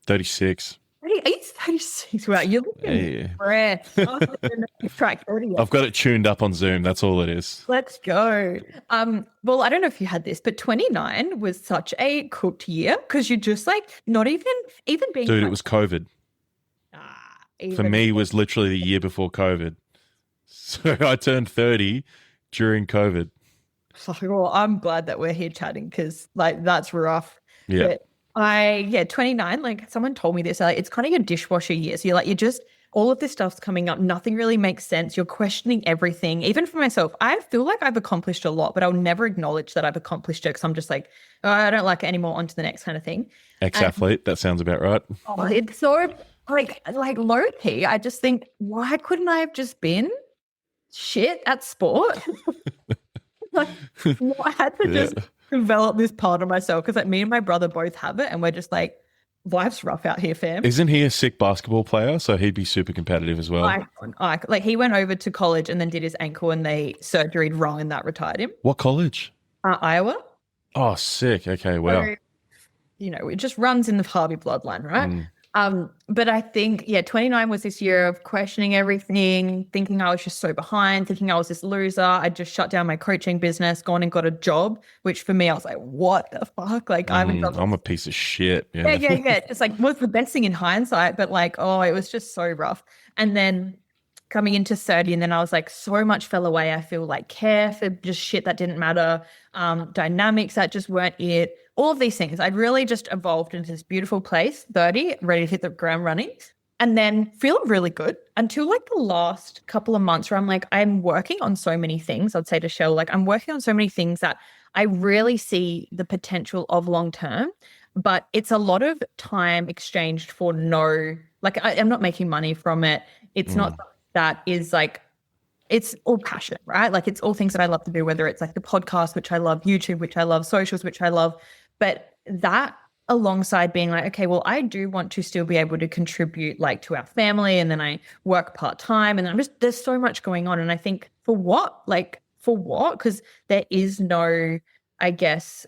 36. Are you 36? Wow, you're looking fresh. I've got it tuned up on Zoom. That's all it is. Let's go. Well, I don't know if you had this, but 29 was such a cooked year because you just like not even being. Dude, it was COVID. For me, it was literally the year before COVID. So I turned 30 during COVID. Well, I'm glad that we're here chatting because like that's rough. Yeah. But 29, like someone told me this, like, it's kind of your dishwasher year. So you're just, all of this stuff's coming up. Nothing really makes sense. You're questioning everything. Even for myself, I feel like I've accomplished a lot, but I'll never acknowledge that I've accomplished it because I'm just like, oh, I don't like it anymore, on to the next kind of thing. Ex-athlete, that sounds about right. Oh, it's so like low key. I just think, why couldn't I have just been shit at sport? Like, I had to just develop this part of myself because like me and my brother both have it and we're just like, life's rough out here, fam. Isn't he a sick basketball player? So he'd be super competitive as well. Like he went over to college and then did his ankle and they surgeryed wrong and that retired him. What college? Iowa. Oh, sick. Okay, wow. So, it just runs in the Harvey bloodline, right? But I think, 29 was this year of questioning everything, thinking I was just so behind, thinking I was this loser. I just shut down my coaching business, gone and got a job, which for me, I was like, what the fuck? Like, I'm a piece of shit. Yeah. Just like, was the best thing in hindsight, but like, oh, it was just so rough. And then coming into 30, and then I was like, so much fell away. I feel like care for just shit that didn't matter, dynamics that just weren't it. All of these things, I'd really just evolved into this beautiful place, 30, ready to hit the ground running, and then feeling really good until like the last couple of months where I'm like, I'm working on so many things. I'd say to Shell, like I'm working on so many things that I really see the potential of long term, but it's a lot of time exchanged for I'm not making money from it. It's not that is like, it's all passion, right? Like it's all things that I love to do, whether it's like the podcast, which I love, YouTube, which I love, socials, which I love. But that alongside being like, okay, well, I do want to still be able to contribute like to our family. And then I work part-time and there's so much going on. And I think for what? Because there is no, I guess,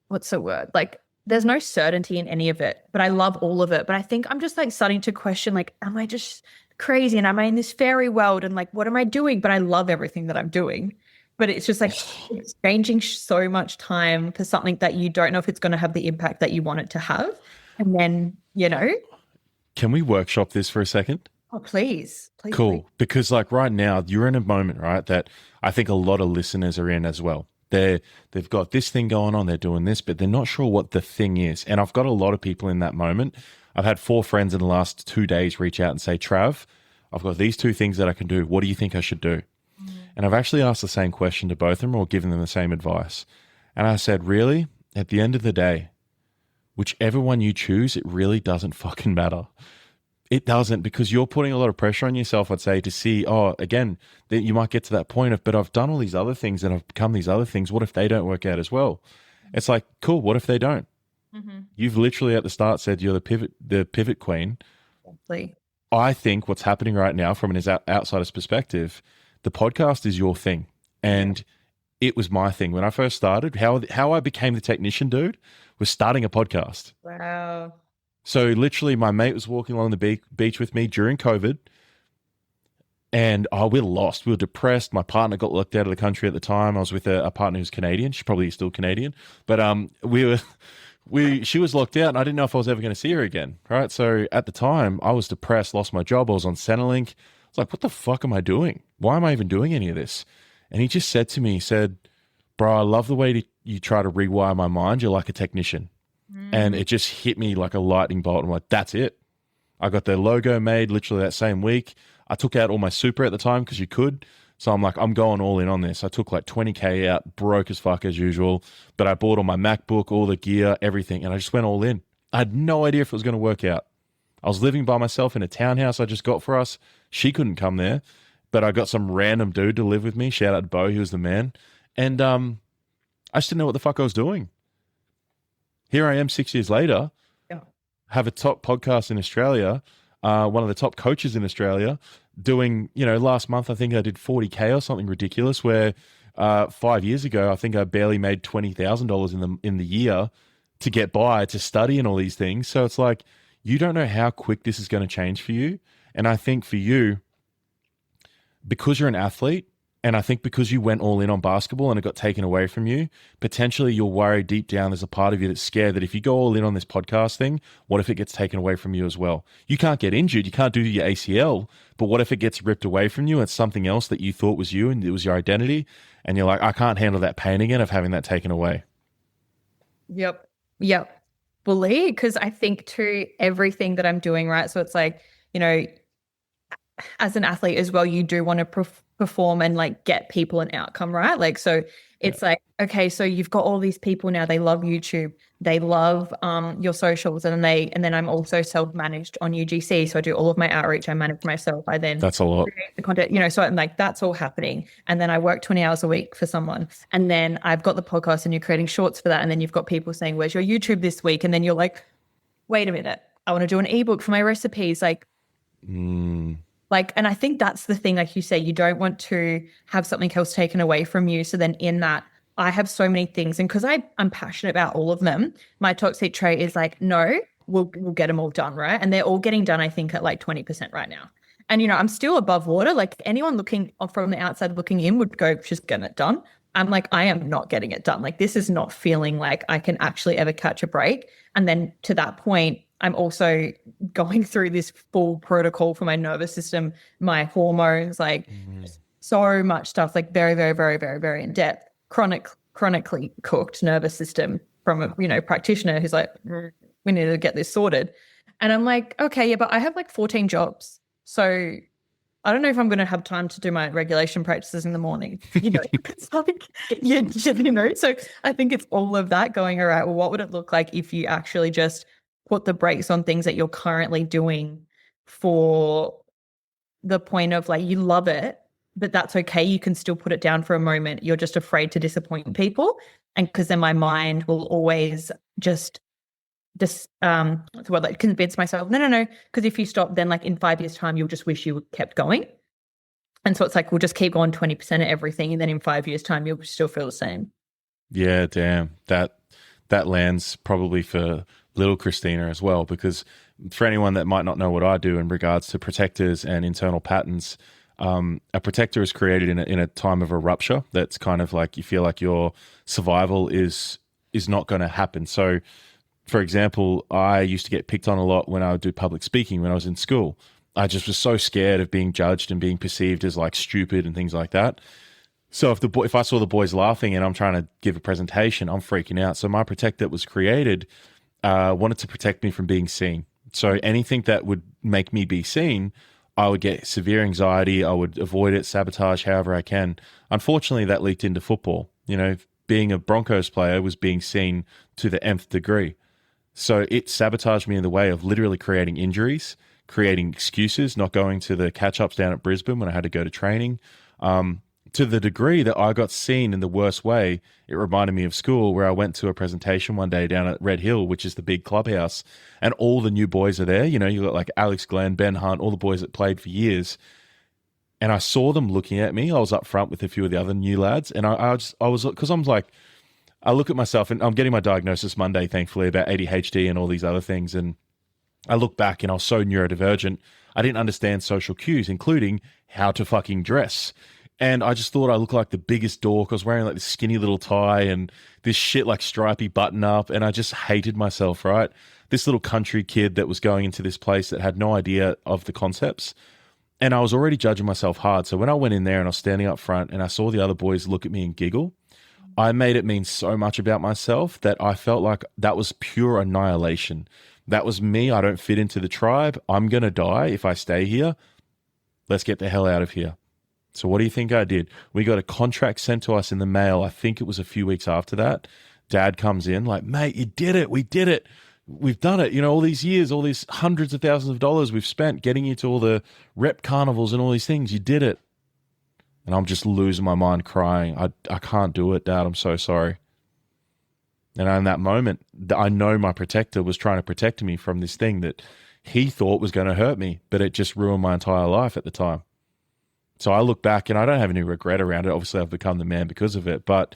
what's the word? Like there's no certainty in any of it, but I love all of it. But I think I'm just like starting to question, like, am I just crazy? And am I in this fairy world? And like, what am I doing? But I love everything that I'm doing. But it's just like exchanging so much time for something that you don't know if it's going to have the impact that you want it to have. And then, Can we workshop this for a second? Oh, please. Cool. Please. Because like right now you're in a moment, right, that I think a lot of listeners are in as well. They've got this thing going on, they're doing this, but they're not sure what the thing is. And I've got a lot of people in that moment. I've had 4 friends in the last 2 days reach out and say, Trav, I've got these 2 things that I can do. What do you think I should do? And I've actually asked the same question to both of them or given them the same advice. And I said, really? at the end of the day, whichever one you choose, it really doesn't fucking matter. It doesn't, because you're putting a lot of pressure on yourself, I'd say, to see, oh, again, that you might get to that point of, but I've done all these other things and I've become these other things. What if they don't work out as well? It's like, cool, what if they don't? Mm-hmm. You've literally at the start said you're the pivot queen. Exactly. I think what's happening right now from an outsider's perspective, the podcast is your thing. And it was my thing. When I first started, how I became the technician dude was starting a podcast. Wow. So literally my mate was walking along the beach with me during COVID, and we were lost. We were depressed. My partner got locked out of the country at the time. I was with a partner who's Canadian. She's probably still Canadian. But she was locked out, and I didn't know if I was ever going to see her again, right? So at the time, I was depressed, lost my job. I was on Centrelink. I was like, what the fuck am I doing? Why am I even doing any of this? And he just said to me, he said, bro, I love the way you try to rewire my mind. You're like a technician. And it just hit me like a lightning bolt. I'm like, that's it. I got their logo made literally that same week. I took out all my super at the time because you could. So I'm like, I'm going all in on this. I took like 20K out, broke as fuck as usual. But I bought all my MacBook, all the gear, everything. And I just went all in. I had no idea if it was going to work out. I was living by myself in a townhouse I just got for us. She couldn't come there. But I got some random dude to live with me. Shout out to Bo. He was the man. And I just didn't know what the fuck I was doing. Here I am 6 years later, have a top podcast in Australia, one of the top coaches in Australia, doing, last month I think I did 40K or something ridiculous, where 5 years ago I think I barely made $20,000 in the year to get by, to study and all these things. So it's like, you don't know how quick this is going to change for you. And I think for you, because you're an athlete, and I think because you went all in on basketball and it got taken away from you, potentially you're worried deep down, there's a part of you that's scared that if you go all in on this podcast thing, what if it gets taken away from you as well? You can't get injured, you can't do your ACL, but what if it gets ripped away from you and it's something else that you thought was you and it was your identity, and you're like, I can't handle that pain again of having that taken away. Yep. Fully, because I think too, everything that I'm doing, right? So it's like, as an athlete as well, you do want to perform and like get people an outcome, right? Like, so it's like, okay, so you've got all these people now, they love YouTube, they love your socials, and then I'm also self-managed on UGC. So I do all of my outreach, I manage myself. I then that's a lot. Create the content, so I'm like, that's all happening. And then I work 20 hours a week for someone. And then I've got the podcast and you're creating shorts for that. And then you've got people saying, where's your YouTube this week? And then you're like, wait a minute, I want to do an ebook for my recipes. And I think that's the thing, like you say, you don't want to have something else taken away from you. So then in that, I have so many things. And because I'm passionate about all of them, my toxic trait is like, no, we'll get them all done, right? And they're all getting done, I think, at like 20% right now. And, I'm still above water. Like anyone looking from the outside looking in would go, she's getting it done. I'm like, I am not getting it done. Like this is not feeling like I can actually ever catch a break. And then to that point, I'm also going through this full protocol for my nervous system, my hormones, like so much stuff, like very, very, very, very, very in depth, chronically cooked nervous system from a practitioner who's like, we need to get this sorted. And I'm like, okay, yeah, but I have like 14 jobs. So I don't know if I'm going to have time to do my regulation practices in the morning. It's like, so I think it's all of that going, all right, well, what would it look like if you actually just put the brakes on things that you're currently doing for the point of like, you love it, but that's okay. You can still put it down for a moment. You're just afraid to disappoint people. And because then my mind will always just convince myself, no. Because if you stop, then like in 5 years' time, you'll just wish you kept going. And so it's like, we'll just keep going 20% of everything. And then in 5 years' time, you'll still feel the same. Yeah, damn. That lands probably for little Christina as well, because for anyone that might not know what I do in regards to protectors and internal patterns, a protector is created in a time of a rupture. That's kind of like you feel like your survival is not going to happen. So, for example, I used to get picked on a lot when I would do public speaking when I was in school. I just was so scared of being judged and being perceived as like stupid and things like that. So if I saw the boys laughing and I'm trying to give a presentation, I'm freaking out. So my protector that was created wanted to protect me from being seen. So anything that would make me be seen, I would get severe anxiety. I would avoid it, sabotage however I can. Unfortunately, that leaked into football. being a Broncos player was being seen to the nth degree. So it sabotaged me in the way of literally creating injuries, creating excuses, not going to the catch-ups down at Brisbane when I had to go to training. To the degree that I got seen in the worst way, it reminded me of school where I went to a presentation one day down at Red Hill, which is the big clubhouse, and all the new boys are there. You know, you got like Alex Glenn, Ben Hunt, all the boys that played for years. And I saw them looking at me. I was up front with a few of the other new lads, and I was, because I'm like, I look at myself, and I'm getting my diagnosis Monday, thankfully, about ADHD and all these other things. And I look back and I was so neurodivergent. I didn't understand social cues, including how to fucking dress. And I just thought I looked like the biggest dork. I was wearing like this skinny little tie and this shit like stripy button up. And I just hated myself, right? This little country kid that was going into this place that had no idea of the concepts. And I was already judging myself hard. So when I went in there and I was standing up front and I saw the other boys look at me and giggle, I made it mean so much about myself that I felt like that was pure annihilation. That was me. I don't fit into the tribe. I'm going to die if I stay here. Let's get the hell out of here. So what do you think I did? We got a contract sent to us in the mail. I think it was a few weeks after that. Dad comes in like, mate, you did it. We did it. We've done it. You know, all these years, all these hundreds of thousands of dollars we've spent getting you to all the rep carnivals and all these things. You did it. And I'm just losing my mind crying. I can't do it, Dad. I'm so sorry. And in that moment, I know my protector was trying to protect me from this thing that he thought was going to hurt me, but it just ruined my entire life at the time. So I look back and I don't have any regret around it. Obviously, I've become the man because of it. But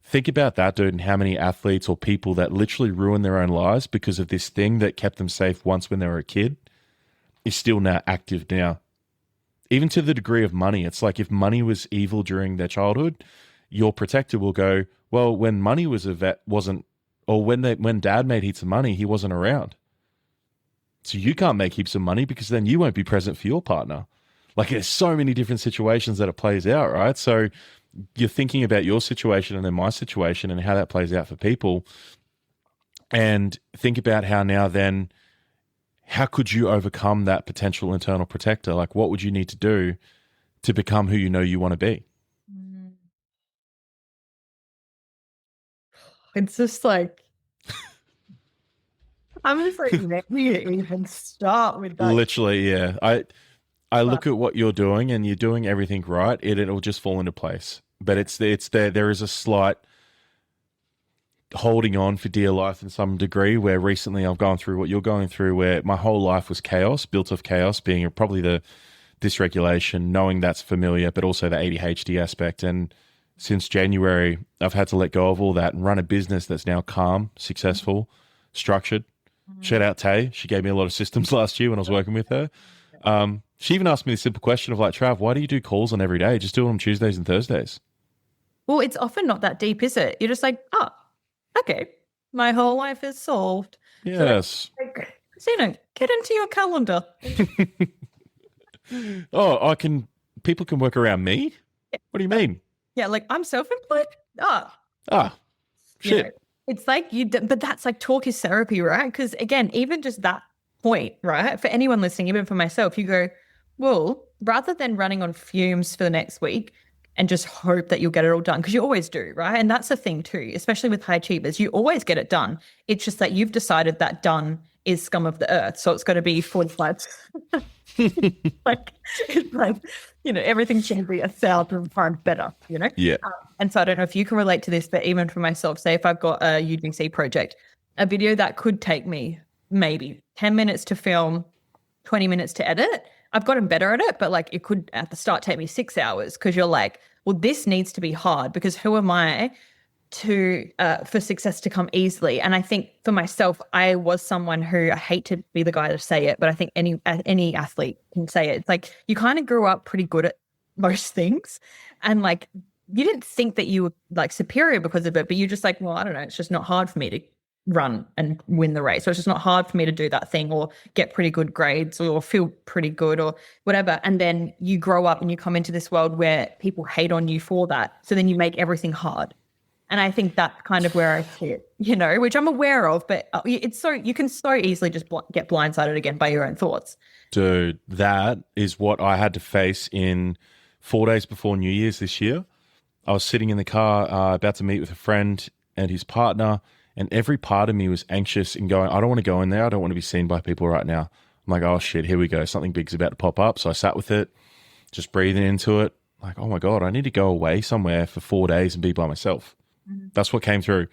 think about that, dude, and how many athletes or people that literally ruin their own lives because of this thing that kept them safe once when they were a kid is still now active now. Even to the degree of money. It's like if money was evil during their childhood, your protector will go, well, when money was wasn't, or when dad made heaps of money, he wasn't around. So you can't make heaps of money because then you won't be present for your partner. Like there's so many different situations that it plays out, right? So you're thinking about your situation and then my situation and how that plays out for people. And think about how now then, how could you overcome that potential internal protector? Like what would you need to do to become who you know you want to be? It's just like, I'm just like, let me even start with that. Literally, yeah. I look at what you're doing and you're doing everything right. It'll just fall into place. But it's there is a slight holding on for dear life in some degree where recently I've gone through what you're going through where my whole life was chaos, built of chaos, being probably the dysregulation, knowing that's familiar, but also the ADHD aspect. And since January, I've had to let go of all that and run a business that's now calm, successful, structured. Shout out Tay. She gave me a lot of systems last year when I was working with her. She even asked me the simple question of like, Trav, why do you do calls on every day? Just do it on Tuesdays and Thursdays. Well, it's often not that deep, is it? You're just like, oh, okay, my whole life is solved. Yes. So, like, Christina, get into your calendar. Oh, people can work around me? What do you mean? Yeah, like I'm self-employed. Shit. You know, it's like but that's like talk is therapy, right? Because again, even just that point, right? For anyone listening, even for myself, you go, well, rather than running on fumes for the next week and just hope that you'll get it all done, because you always do, right? And that's the thing too, especially with high achievers, you always get it done. It's just that you've decided that done is scum of the earth. So it's got to be 45. Like, it's like, you know, everything should be 1,000 times better, you know? Yeah. And so I don't know if you can relate to this, but even for myself, say if I've got a UGC project, a video that could take me maybe 10 minutes to film, 20 minutes to edit, I've gotten better at it, but like it could at the start take me 6 hours because you're like, well, this needs to be hard because who am I to for success to come easily? And I think for myself, I was someone who, I hate to be the guy to say it, but I think any athlete can say it. It's like you kind of grew up pretty good at most things, and like you didn't think that you were like superior because of it, but you're just like, well, I don't know, it's just not hard for me to run and win the race. So it's just not hard for me to do that thing or get pretty good grades or feel pretty good or whatever. And then you grow up and you come into this world where people hate on you for that. So then you make everything hard. And I think that's kind of where I sit, you know, which I'm aware of, but it's so, you can so easily just get blindsided again by your own thoughts. Dude, that is what I had to face in 4 days before New Year's this year. I was sitting in the car about to meet with a friend and his partner, and every part of me was anxious and going, I don't want to go in there. I don't want to be seen by people right now. I'm like, oh shit, here we go. Something big's about to pop up. So I sat with it, just breathing into it. Like, oh my God, I need to go away somewhere for 4 days and be by myself. That's what came through.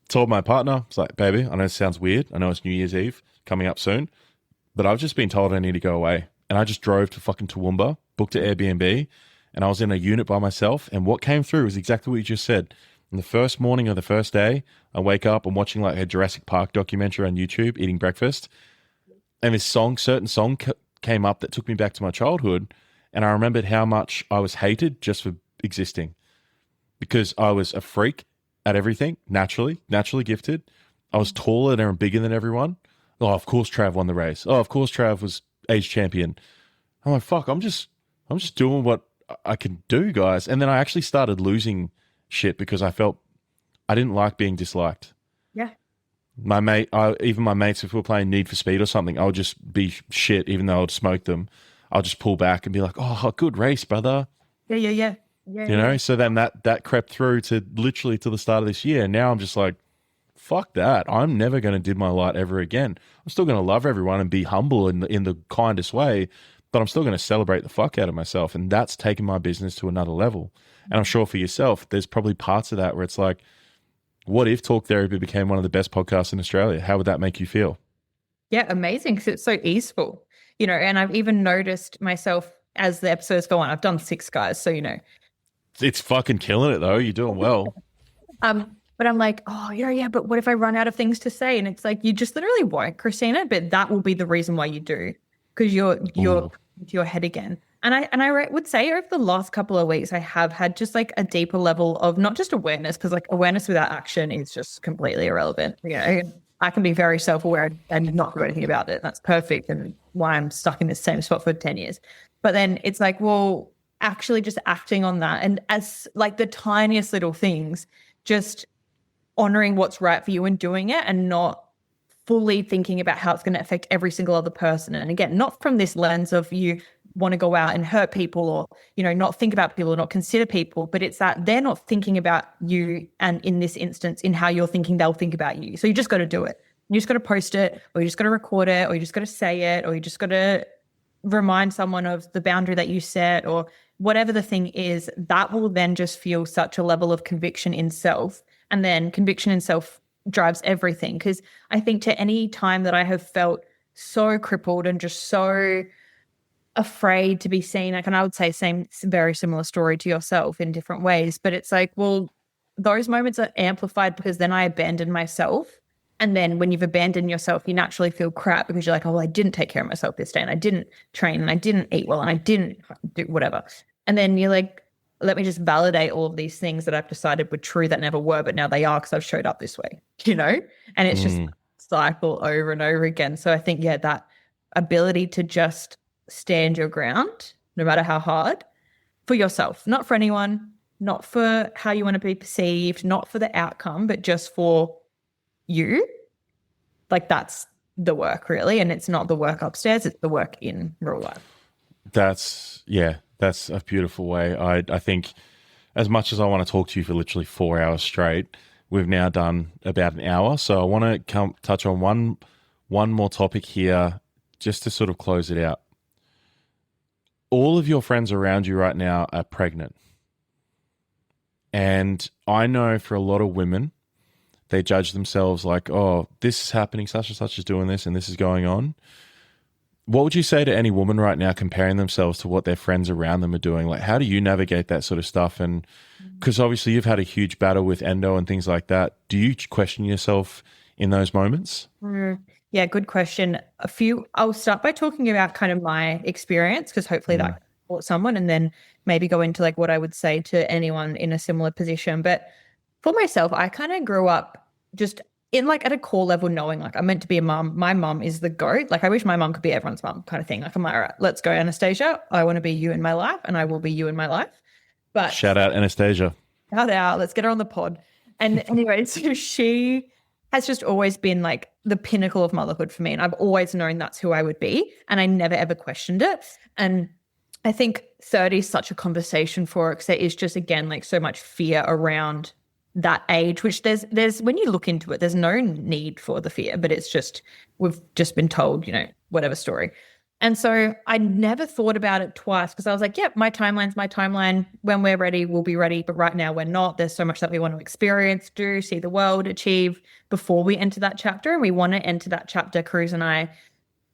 Told my partner, it's like, baby, I know it sounds weird. I know it's New Year's Eve coming up soon, but I've just been told I need to go away. And I just drove to fucking Toowoomba, booked an Airbnb, and I was in a unit by myself. And what came through was exactly what you just said. In the first morning of the first day, I wake up, I'm watching like a Jurassic Park documentary on YouTube, eating breakfast. And this certain song came up that took me back to my childhood. And I remembered how much I was hated just for existing because I was a freak at everything, naturally gifted. I was taller and bigger than everyone. Oh, of course Trav won the race. Oh, of course Trav was age champion. I'm like, fuck, I'm just doing what I can do, guys. And then I actually started losing shit because I felt I didn't like being disliked. Yeah. Even my mates, if we were playing Need for Speed or something, I would just be shit, even though I'd smoke them. I'll just pull back and be like, oh, good race, brother. Yeah. You know, so then that crept through to literally to the start of this year. And now I'm just like, fuck that. I'm never going to dim my light ever again. I'm still going to love everyone and be humble in the kindest way, but I'm still going to celebrate the fuck out of myself. And that's taken my business to another level. And I'm sure for yourself, there's probably parts of that where it's like, what if Talk Therapy became one of the best podcasts in Australia? How would that make you feel? Yeah, amazing, because it's so easeful, you know, and I've even noticed myself as the episodes go on. I've done 6, guys, so, you know. It's fucking killing it, though. You're doing well. But I'm like, oh, yeah, but what if I run out of things to say? And it's like, you just literally won't, Christina, but that will be the reason why you do, because you're into your head again. And I would say over the last couple of weeks, I have had just like a deeper level of not just awareness, because like awareness without action is just completely irrelevant. You know, I can be very self-aware and not do anything about it. That's perfect, and why I'm stuck in the same spot for 10 years. But then it's like, well, actually just acting on that, and as like the tiniest little things, just honoring what's right for you and doing it, and not fully thinking about how it's going to affect every single other person. And again, not from this lens of you want to go out and hurt people, or, you know, not think about people or not consider people, but it's that they're not thinking about you, and in this instance, in how you're thinking, they'll think about you. So you just got to do it. You just got to post it, or you just got to record it, or you just got to say it, or you just got to remind someone of the boundary that you set, or whatever the thing is. That will then just feel such a level of conviction in self. And then conviction in self drives everything. Because I think to any time that I have felt so crippled and just so afraid to be seen, like, and I would say very similar story to yourself in different ways, but it's like, well, those moments are amplified because then I abandoned myself. And then when you've abandoned yourself, you naturally feel crap because you're like, oh, I didn't take care of myself this day, and I didn't train, and I didn't eat well, and I didn't do whatever. And then you're like, let me just validate all of these things that I've decided were true that never were, but now they are because I've showed up this way, you know? And it's just cycle over and over again. So I think, yeah, that ability to just stand your ground, no matter how hard, for yourself, not for anyone, not for how you want to be perceived, not for the outcome, but just for you. Like, that's the work, really. And it's not the work upstairs, it's the work in real life. That's a beautiful way. I think as much as I want to talk to you for literally 4 hours straight, we've now done about an hour. So I want to touch on one more topic here just to sort of close it out. All of your friends around you right now are pregnant. And I know for a lot of women, they judge themselves like, oh, this is happening, such and such is doing this, and this is going on. What would you say to any woman right now comparing themselves to what their friends around them are doing? Like, how do you navigate that sort of stuff? And because obviously you've had a huge battle with endo and things like that. Do you question yourself in those moments? Yeah, good question. I'll start by talking about kind of my experience, because hopefully that can support someone, and then maybe go into like what I would say to anyone in a similar position. But for myself, I kind of grew up just in like at a core level knowing like I'm meant to be a mum. My mum is the GOAT. Like, I wish my mum could be everyone's mum kind of thing. Like, I'm like, all right, let's go, Anastasia. I want to be you in my life, and I will be you in my life. But shout out Anastasia. Shout out. Let's get her on the pod. And anyway, so she has just always been like the pinnacle of motherhood for me. And I've always known that's who I would be. And I never, ever questioned it. And I think 30 is such a conversation for it because there is just, again, like so much fear around that age, which there's when you look into it, there's no need for the fear, but it's just, we've just been told, whatever story. And so I never thought about it twice because I was like, yep, my timeline's my timeline. When we're ready, we'll be ready. But right now we're not. There's so much that we want to experience, do, see the world, achieve before we enter that chapter. And we want to enter that chapter, Cruz and I,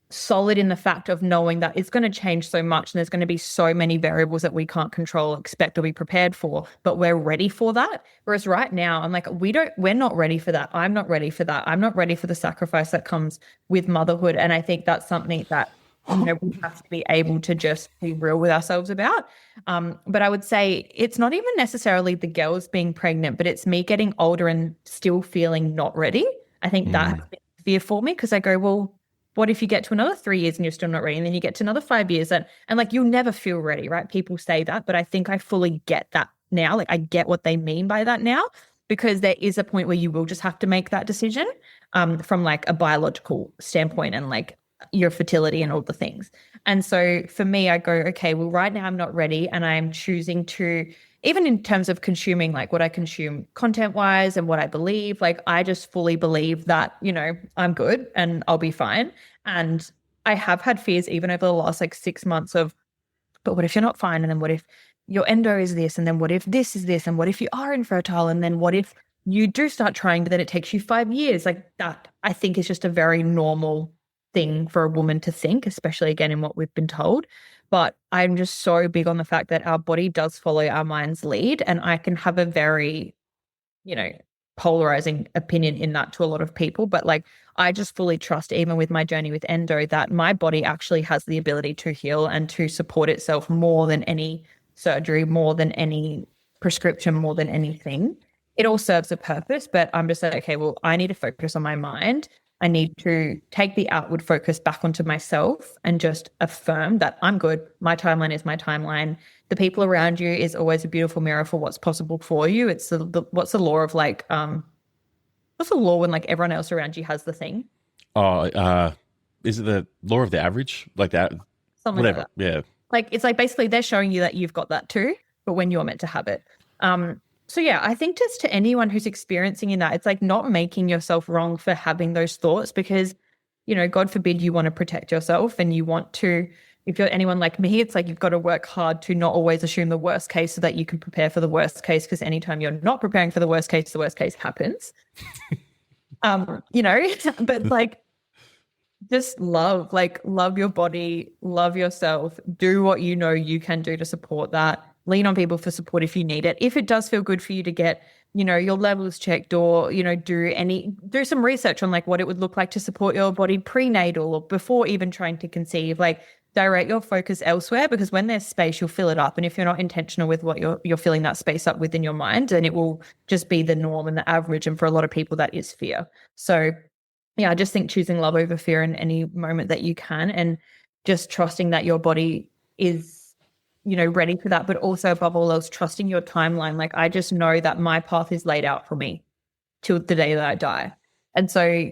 solid in the fact of knowing that it's going to change so much and there's going to be so many variables that we can't control, expect, or be prepared for, but we're ready for that. Whereas right now, I'm like, we're not ready for that. I'm not ready for that. I'm not ready for the sacrifice that comes with motherhood. And I think that's something that, we have to be able to just be real with ourselves about. But I would say it's not even necessarily the girls being pregnant, but it's me getting older and still feeling not ready. I think that has been fear for me because I go, well, what if you get to another 3 years and you're still not ready? And then you get to another 5 years and like, you'll never feel ready, right? People say that, but I think I fully get that now. Like I get what they mean by that now, because there is a point where you will just have to make that decision from like a biological standpoint and like your fertility and all the things. And so for me, I go, okay, well, right now I'm not ready. And I'm choosing to, even in terms of consuming, like what I consume content wise and what I believe, like I just fully believe that, I'm good and I'll be fine. And I have had fears even over the last like 6 months of, but what if you're not fine? And then what if your endo is this? And then what if this is this? And what if you are infertile? And then what if you do start trying, but then it takes you 5 years? Like that, I think is just a very normal thing for a woman to think, especially again in what we've been told. But I'm just so big on the fact that our body does follow our mind's lead. And I can have a very, polarizing opinion in that to a lot of people. But like, I just fully trust, even with my journey with endo, that my body actually has the ability to heal and to support itself more than any surgery, more than any prescription, more than anything. It all serves a purpose, but I'm just like, okay, well, I need to focus on my mind. I need to take the outward focus back onto myself and just affirm that I'm good. My timeline is my timeline. The people around you is always a beautiful mirror for what's possible for you. It's what's the law of like, what's the law when like everyone else around you has the thing? Is it the law of the average? Like that? Something Whatever. like that. Yeah. Like, it's like basically they're showing you that you've got that too, but when you're meant to have it. So yeah, I think just to anyone who's experiencing in that, it's like not making yourself wrong for having those thoughts because, God forbid you want to protect yourself and you want to, if you're anyone like me, it's like you've got to work hard to not always assume the worst case so that you can prepare for the worst case, because anytime you're not preparing for the worst case happens. But like just love your body, love yourself, do what you can do to support that. Lean on people for support if you need it. If it does feel good for you to get, your levels checked or, do some research on like what it would look like to support your body prenatal or before even trying to conceive, like direct your focus elsewhere, because when there's space, you'll fill it up. And if you're not intentional with what you're filling that space up within your mind, then it will just be the norm and the average. And for a lot of people, that is fear. So yeah, I just think choosing love over fear in any moment that you can, and just trusting that your body is, ready for that, but also above all else, trusting your timeline. Like I just know that my path is laid out for me till the day that I die. And so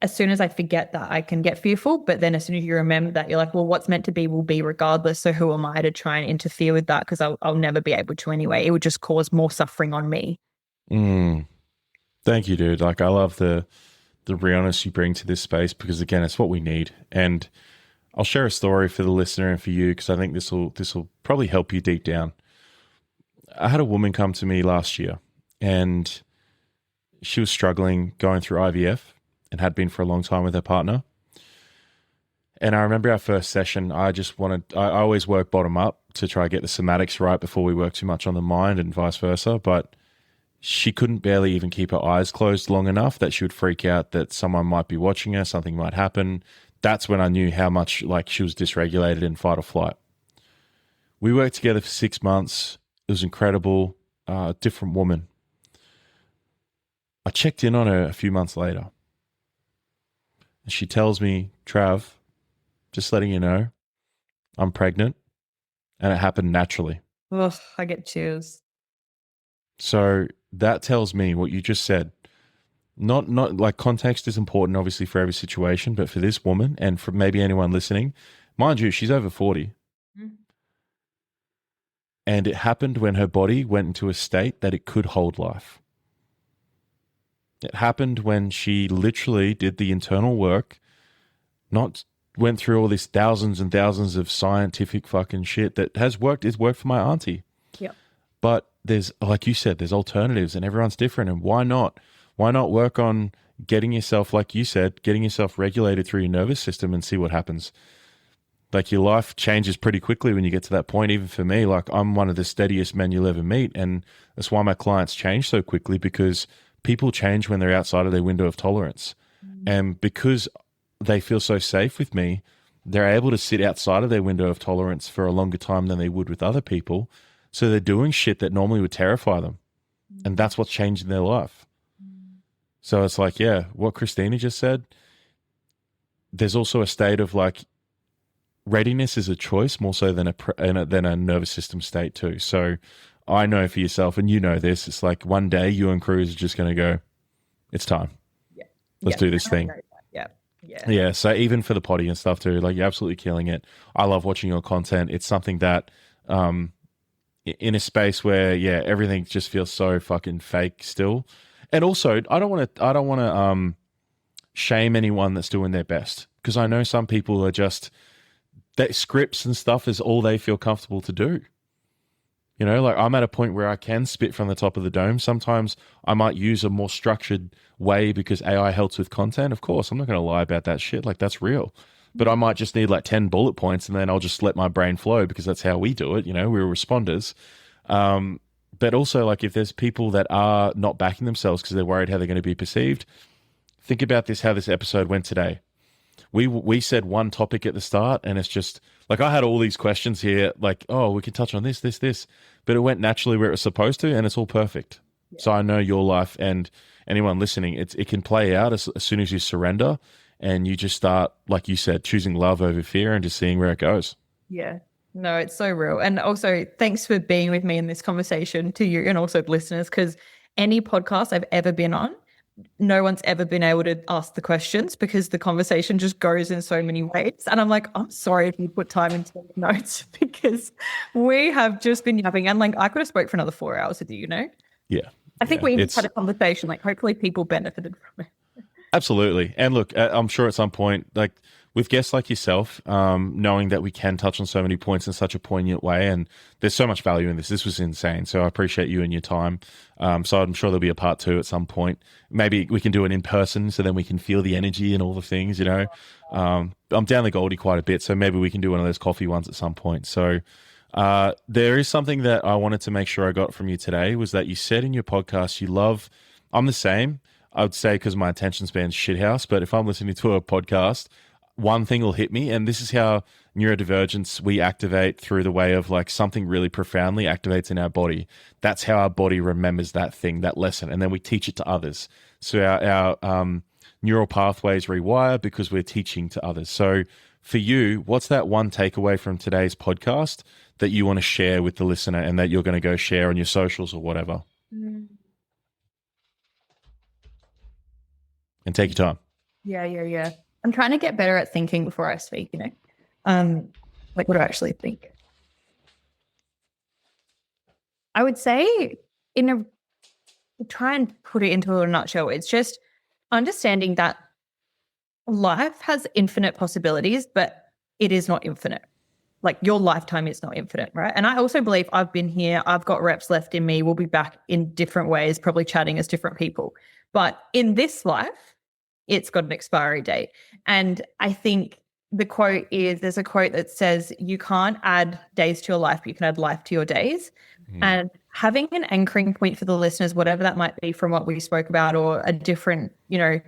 as soon as I forget that, I can get fearful, but then as soon as you remember that, you're like, well, what's meant to be will be regardless. So who am I to try and interfere with that? Because I'll never be able to anyway. It would just cause more suffering on me. Thank you, dude. Like I love the realness you bring to this space, because again, it's what we need. And I'll share a story for the listener and for you, because I think this will probably help you deep down. I had a woman come to me last year and she was struggling going through IVF and had been for a long time with her partner. And I remember our first session, I always work bottom up to try to get the somatics right before we work too much on the mind and vice versa. But she couldn't barely even keep her eyes closed long enough that she would freak out that someone might be watching her, something might happen. That's when I knew how much like she was dysregulated in fight or flight. We worked together for 6 months. It was incredible. Different woman. I checked in on her a few months later. And she tells me, Trav, just letting you know, I'm pregnant. And it happened naturally. Ugh, I get chills. So that tells me what you just said. Not like context is important, obviously, for every situation, but for this woman and for maybe anyone listening, mind you, she's over 40. And it happened when her body went into a state that it could hold life. It happened when she literally did the internal work, not went through all these thousands and thousands of scientific fucking shit that has worked. It's worked for my auntie. Yeah. But there's, like you said, there's alternatives and everyone's different. And why not? Why not work on getting yourself, like you said, getting yourself regulated through your nervous system and see what happens? Like your life changes pretty quickly when you get to that point. Even for me, like I'm one of the steadiest men you'll ever meet. And that's why my clients change so quickly, because people change when they're outside of their window of tolerance. And because they feel so safe with me, they're able to sit outside of their window of tolerance for a longer time than they would with other people. So they're doing shit that normally would terrify them. And that's what's changing their life. So it's like, yeah, what Christina just said, there's also a state of like, readiness is a choice more so than a nervous system state too. So I know for yourself, and you know this, it's like one day you and Cruz are just going to go, it's time. Yeah. Let's do this thing. Yeah. Yeah. Yeah. So even for the potty and stuff too, like you're absolutely killing it. I love watching your content. It's something that, in a space where, yeah, everything just feels so fucking fake still. And also I don't want to shame anyone that's doing their best, because I know some people are just, that scripts and stuff is all they feel comfortable to do. You know, like I'm at a point where I can spit from the top of the dome. Sometimes I might use a more structured way because AI helps with content. Of course, I'm not going to lie about that shit. Like that's real. But I might just need like 10 bullet points and then I'll just let my brain flow, because that's how we do it. You know, we're responders. But also, like if there's people that are not backing themselves because they're worried how they're going to be perceived, think about this, how this episode went today. We said one topic at the start, and it's just like I had all these questions here, like, oh, we could touch on this, but it went naturally where it was supposed to, and it's all perfect. Yeah. So I know your life and anyone listening, it can play out as soon as you surrender and you just start, like you said, choosing love over fear and just seeing where it goes. Yeah. No, it's so real. And also thanks for being with me in this conversation, to you and also the listeners, because any podcast I've ever been on, no one's ever been able to ask the questions because the conversation just goes in so many ways. And I'm like, I'm sorry if you put time into the notes, because we have just been yapping, and like I could have spoke for another 4 hours with you, you know? Yeah. I think we had a conversation, like hopefully people benefited from it. Absolutely. And look, I'm sure at some point, like with guests like yourself, knowing that we can touch on so many points in such a poignant way, and there's so much value in this. This was insane. So I appreciate you and your time. So I'm sure there'll be a part 2 at some point. Maybe we can do it in person so then we can feel the energy and all the things, you know. I'm down the Goldie quite a bit, so maybe we can do one of those coffee ones at some point. So there is something that I wanted to make sure I got from you today, was that you said in your podcast you love, I'm the same, I would say, because my attention span's shithouse, but if I'm listening to a podcast, one thing will hit me, and this is how neurodivergence we activate through the way of like something really profoundly activates in our body. That's how our body remembers that thing, that lesson, and then we teach it to others. So our neural pathways rewire because we're teaching to others. So for you, what's that one takeaway from today's podcast that you want to share with the listener and that you're going to go share on your socials or whatever? And take your time. Yeah. I'm trying to get better at thinking before I speak, you know. Like what do I actually think? I would say try and put it into a nutshell. It's just understanding that life has infinite possibilities, but it is not infinite. Like your lifetime is not infinite, right? And I also believe I've been here, I've got reps left in me. We'll be back in different ways, probably chatting as different people. But in this life, it's got an expiry date. And I think the quote is, there's a quote that says, you can't add days to your life, but you can add life to your days. And having an anchoring point for the listeners, whatever that might be from what we spoke about or a different, you know,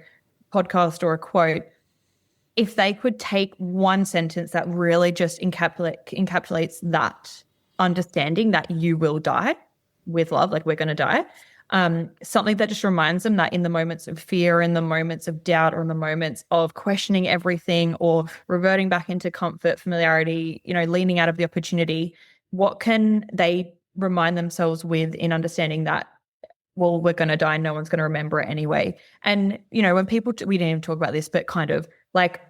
podcast or a quote, if they could take one sentence that really just encapsulates that understanding that you will die with love, like we're going to die, something that just reminds them that in the moments of fear, in the moments of doubt, or in the moments of questioning everything or reverting back into comfort, familiarity, you know, leaning out of the opportunity, what can they remind themselves with in understanding that, well, we're going to die, no one's going to remember it anyway. And, you know, when people, we didn't even talk about this, but kind of like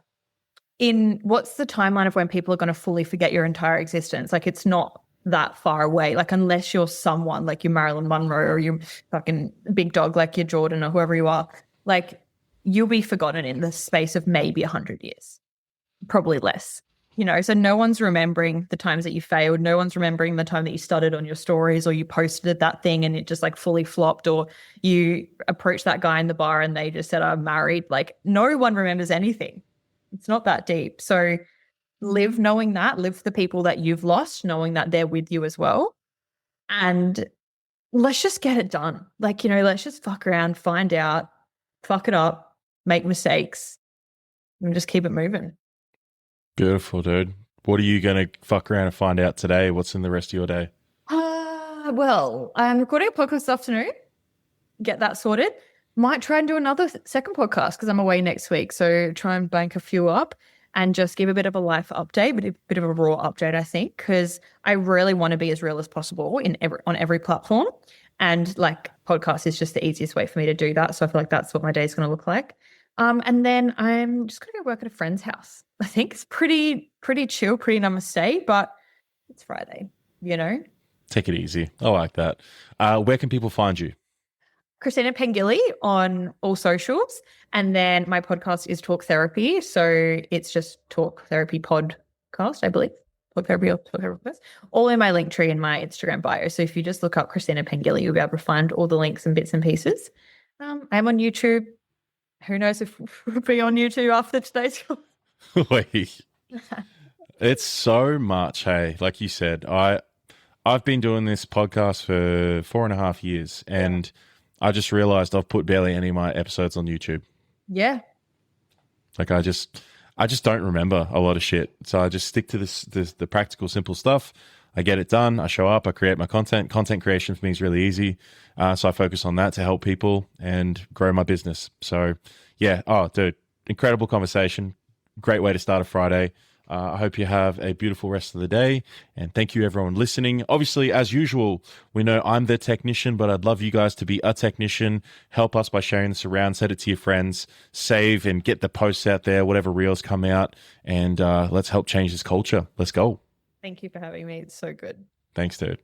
in what's the timeline of when people are going to fully forget your entire existence? Like it's not that far away. Like, unless you're someone like your Marilyn Monroe or your fucking big dog like your Jordan or whoever you are, like, you'll be forgotten in the space of maybe 100 years, probably less. So no one's remembering the times that you failed. No one's remembering the time that you stuttered on your stories, or you posted that thing and it just like fully flopped, or you approached that guy in the bar and they just said, I'm married. Like, no one remembers anything. It's not that deep. So live knowing that, live for the people that you've lost, knowing that they're with you as well. And let's just get it done. Like, let's just fuck around, find out, fuck it up, make mistakes, and just keep it moving. Beautiful, dude. What are you going to fuck around and find out today? What's in the rest of your day? Well, I'm recording a podcast this afternoon. Get that sorted. Might try and do another second podcast because I'm away next week. So try and bank a few up and just give a bit of a life update, but a bit of a raw update, I think, because I really want to be as real as possible on every platform. And like, podcast is just the easiest way for me to do that. So I feel like that's what my day is going to look like. And then I'm just going to go work at a friend's house. I think it's pretty chill, pretty namaste, but it's Friday, Take it easy. I like that. Where can people find you? Christina Pengilly on all socials. And then my podcast is Talk Therapy. So it's just Talk Therapy Podcast, I believe. Talk Therapy or Talk Therapy Podcast. All in my link tree in my Instagram bio. So if you just look up Christina Pengilly, you'll be able to find all the links and bits and pieces. I'm on YouTube. Who knows if we'll be on YouTube after today's call. Wait. It's so much, hey. Like you said, I've been doing this podcast for 4.5 years, and I just realized I've put barely any of my episodes on YouTube. Yeah. Like, I just don't remember a lot of shit. So I just stick to the practical, simple stuff. I get it done. I show up. I create my content. Content creation for me is really easy. So I focus on that to help people and grow my business. So yeah. Oh, dude, incredible conversation. Great way to start a Friday. I hope you have a beautiful rest of the day. And thank you, everyone, listening. Obviously, as usual, we know I'm the technician, but I'd love you guys to be a technician. Help us by sharing this around. Send it to your friends. Save and get the posts out there, whatever reels come out. And let's help change this culture. Let's go. Thank you for having me. It's so good. Thanks, dude.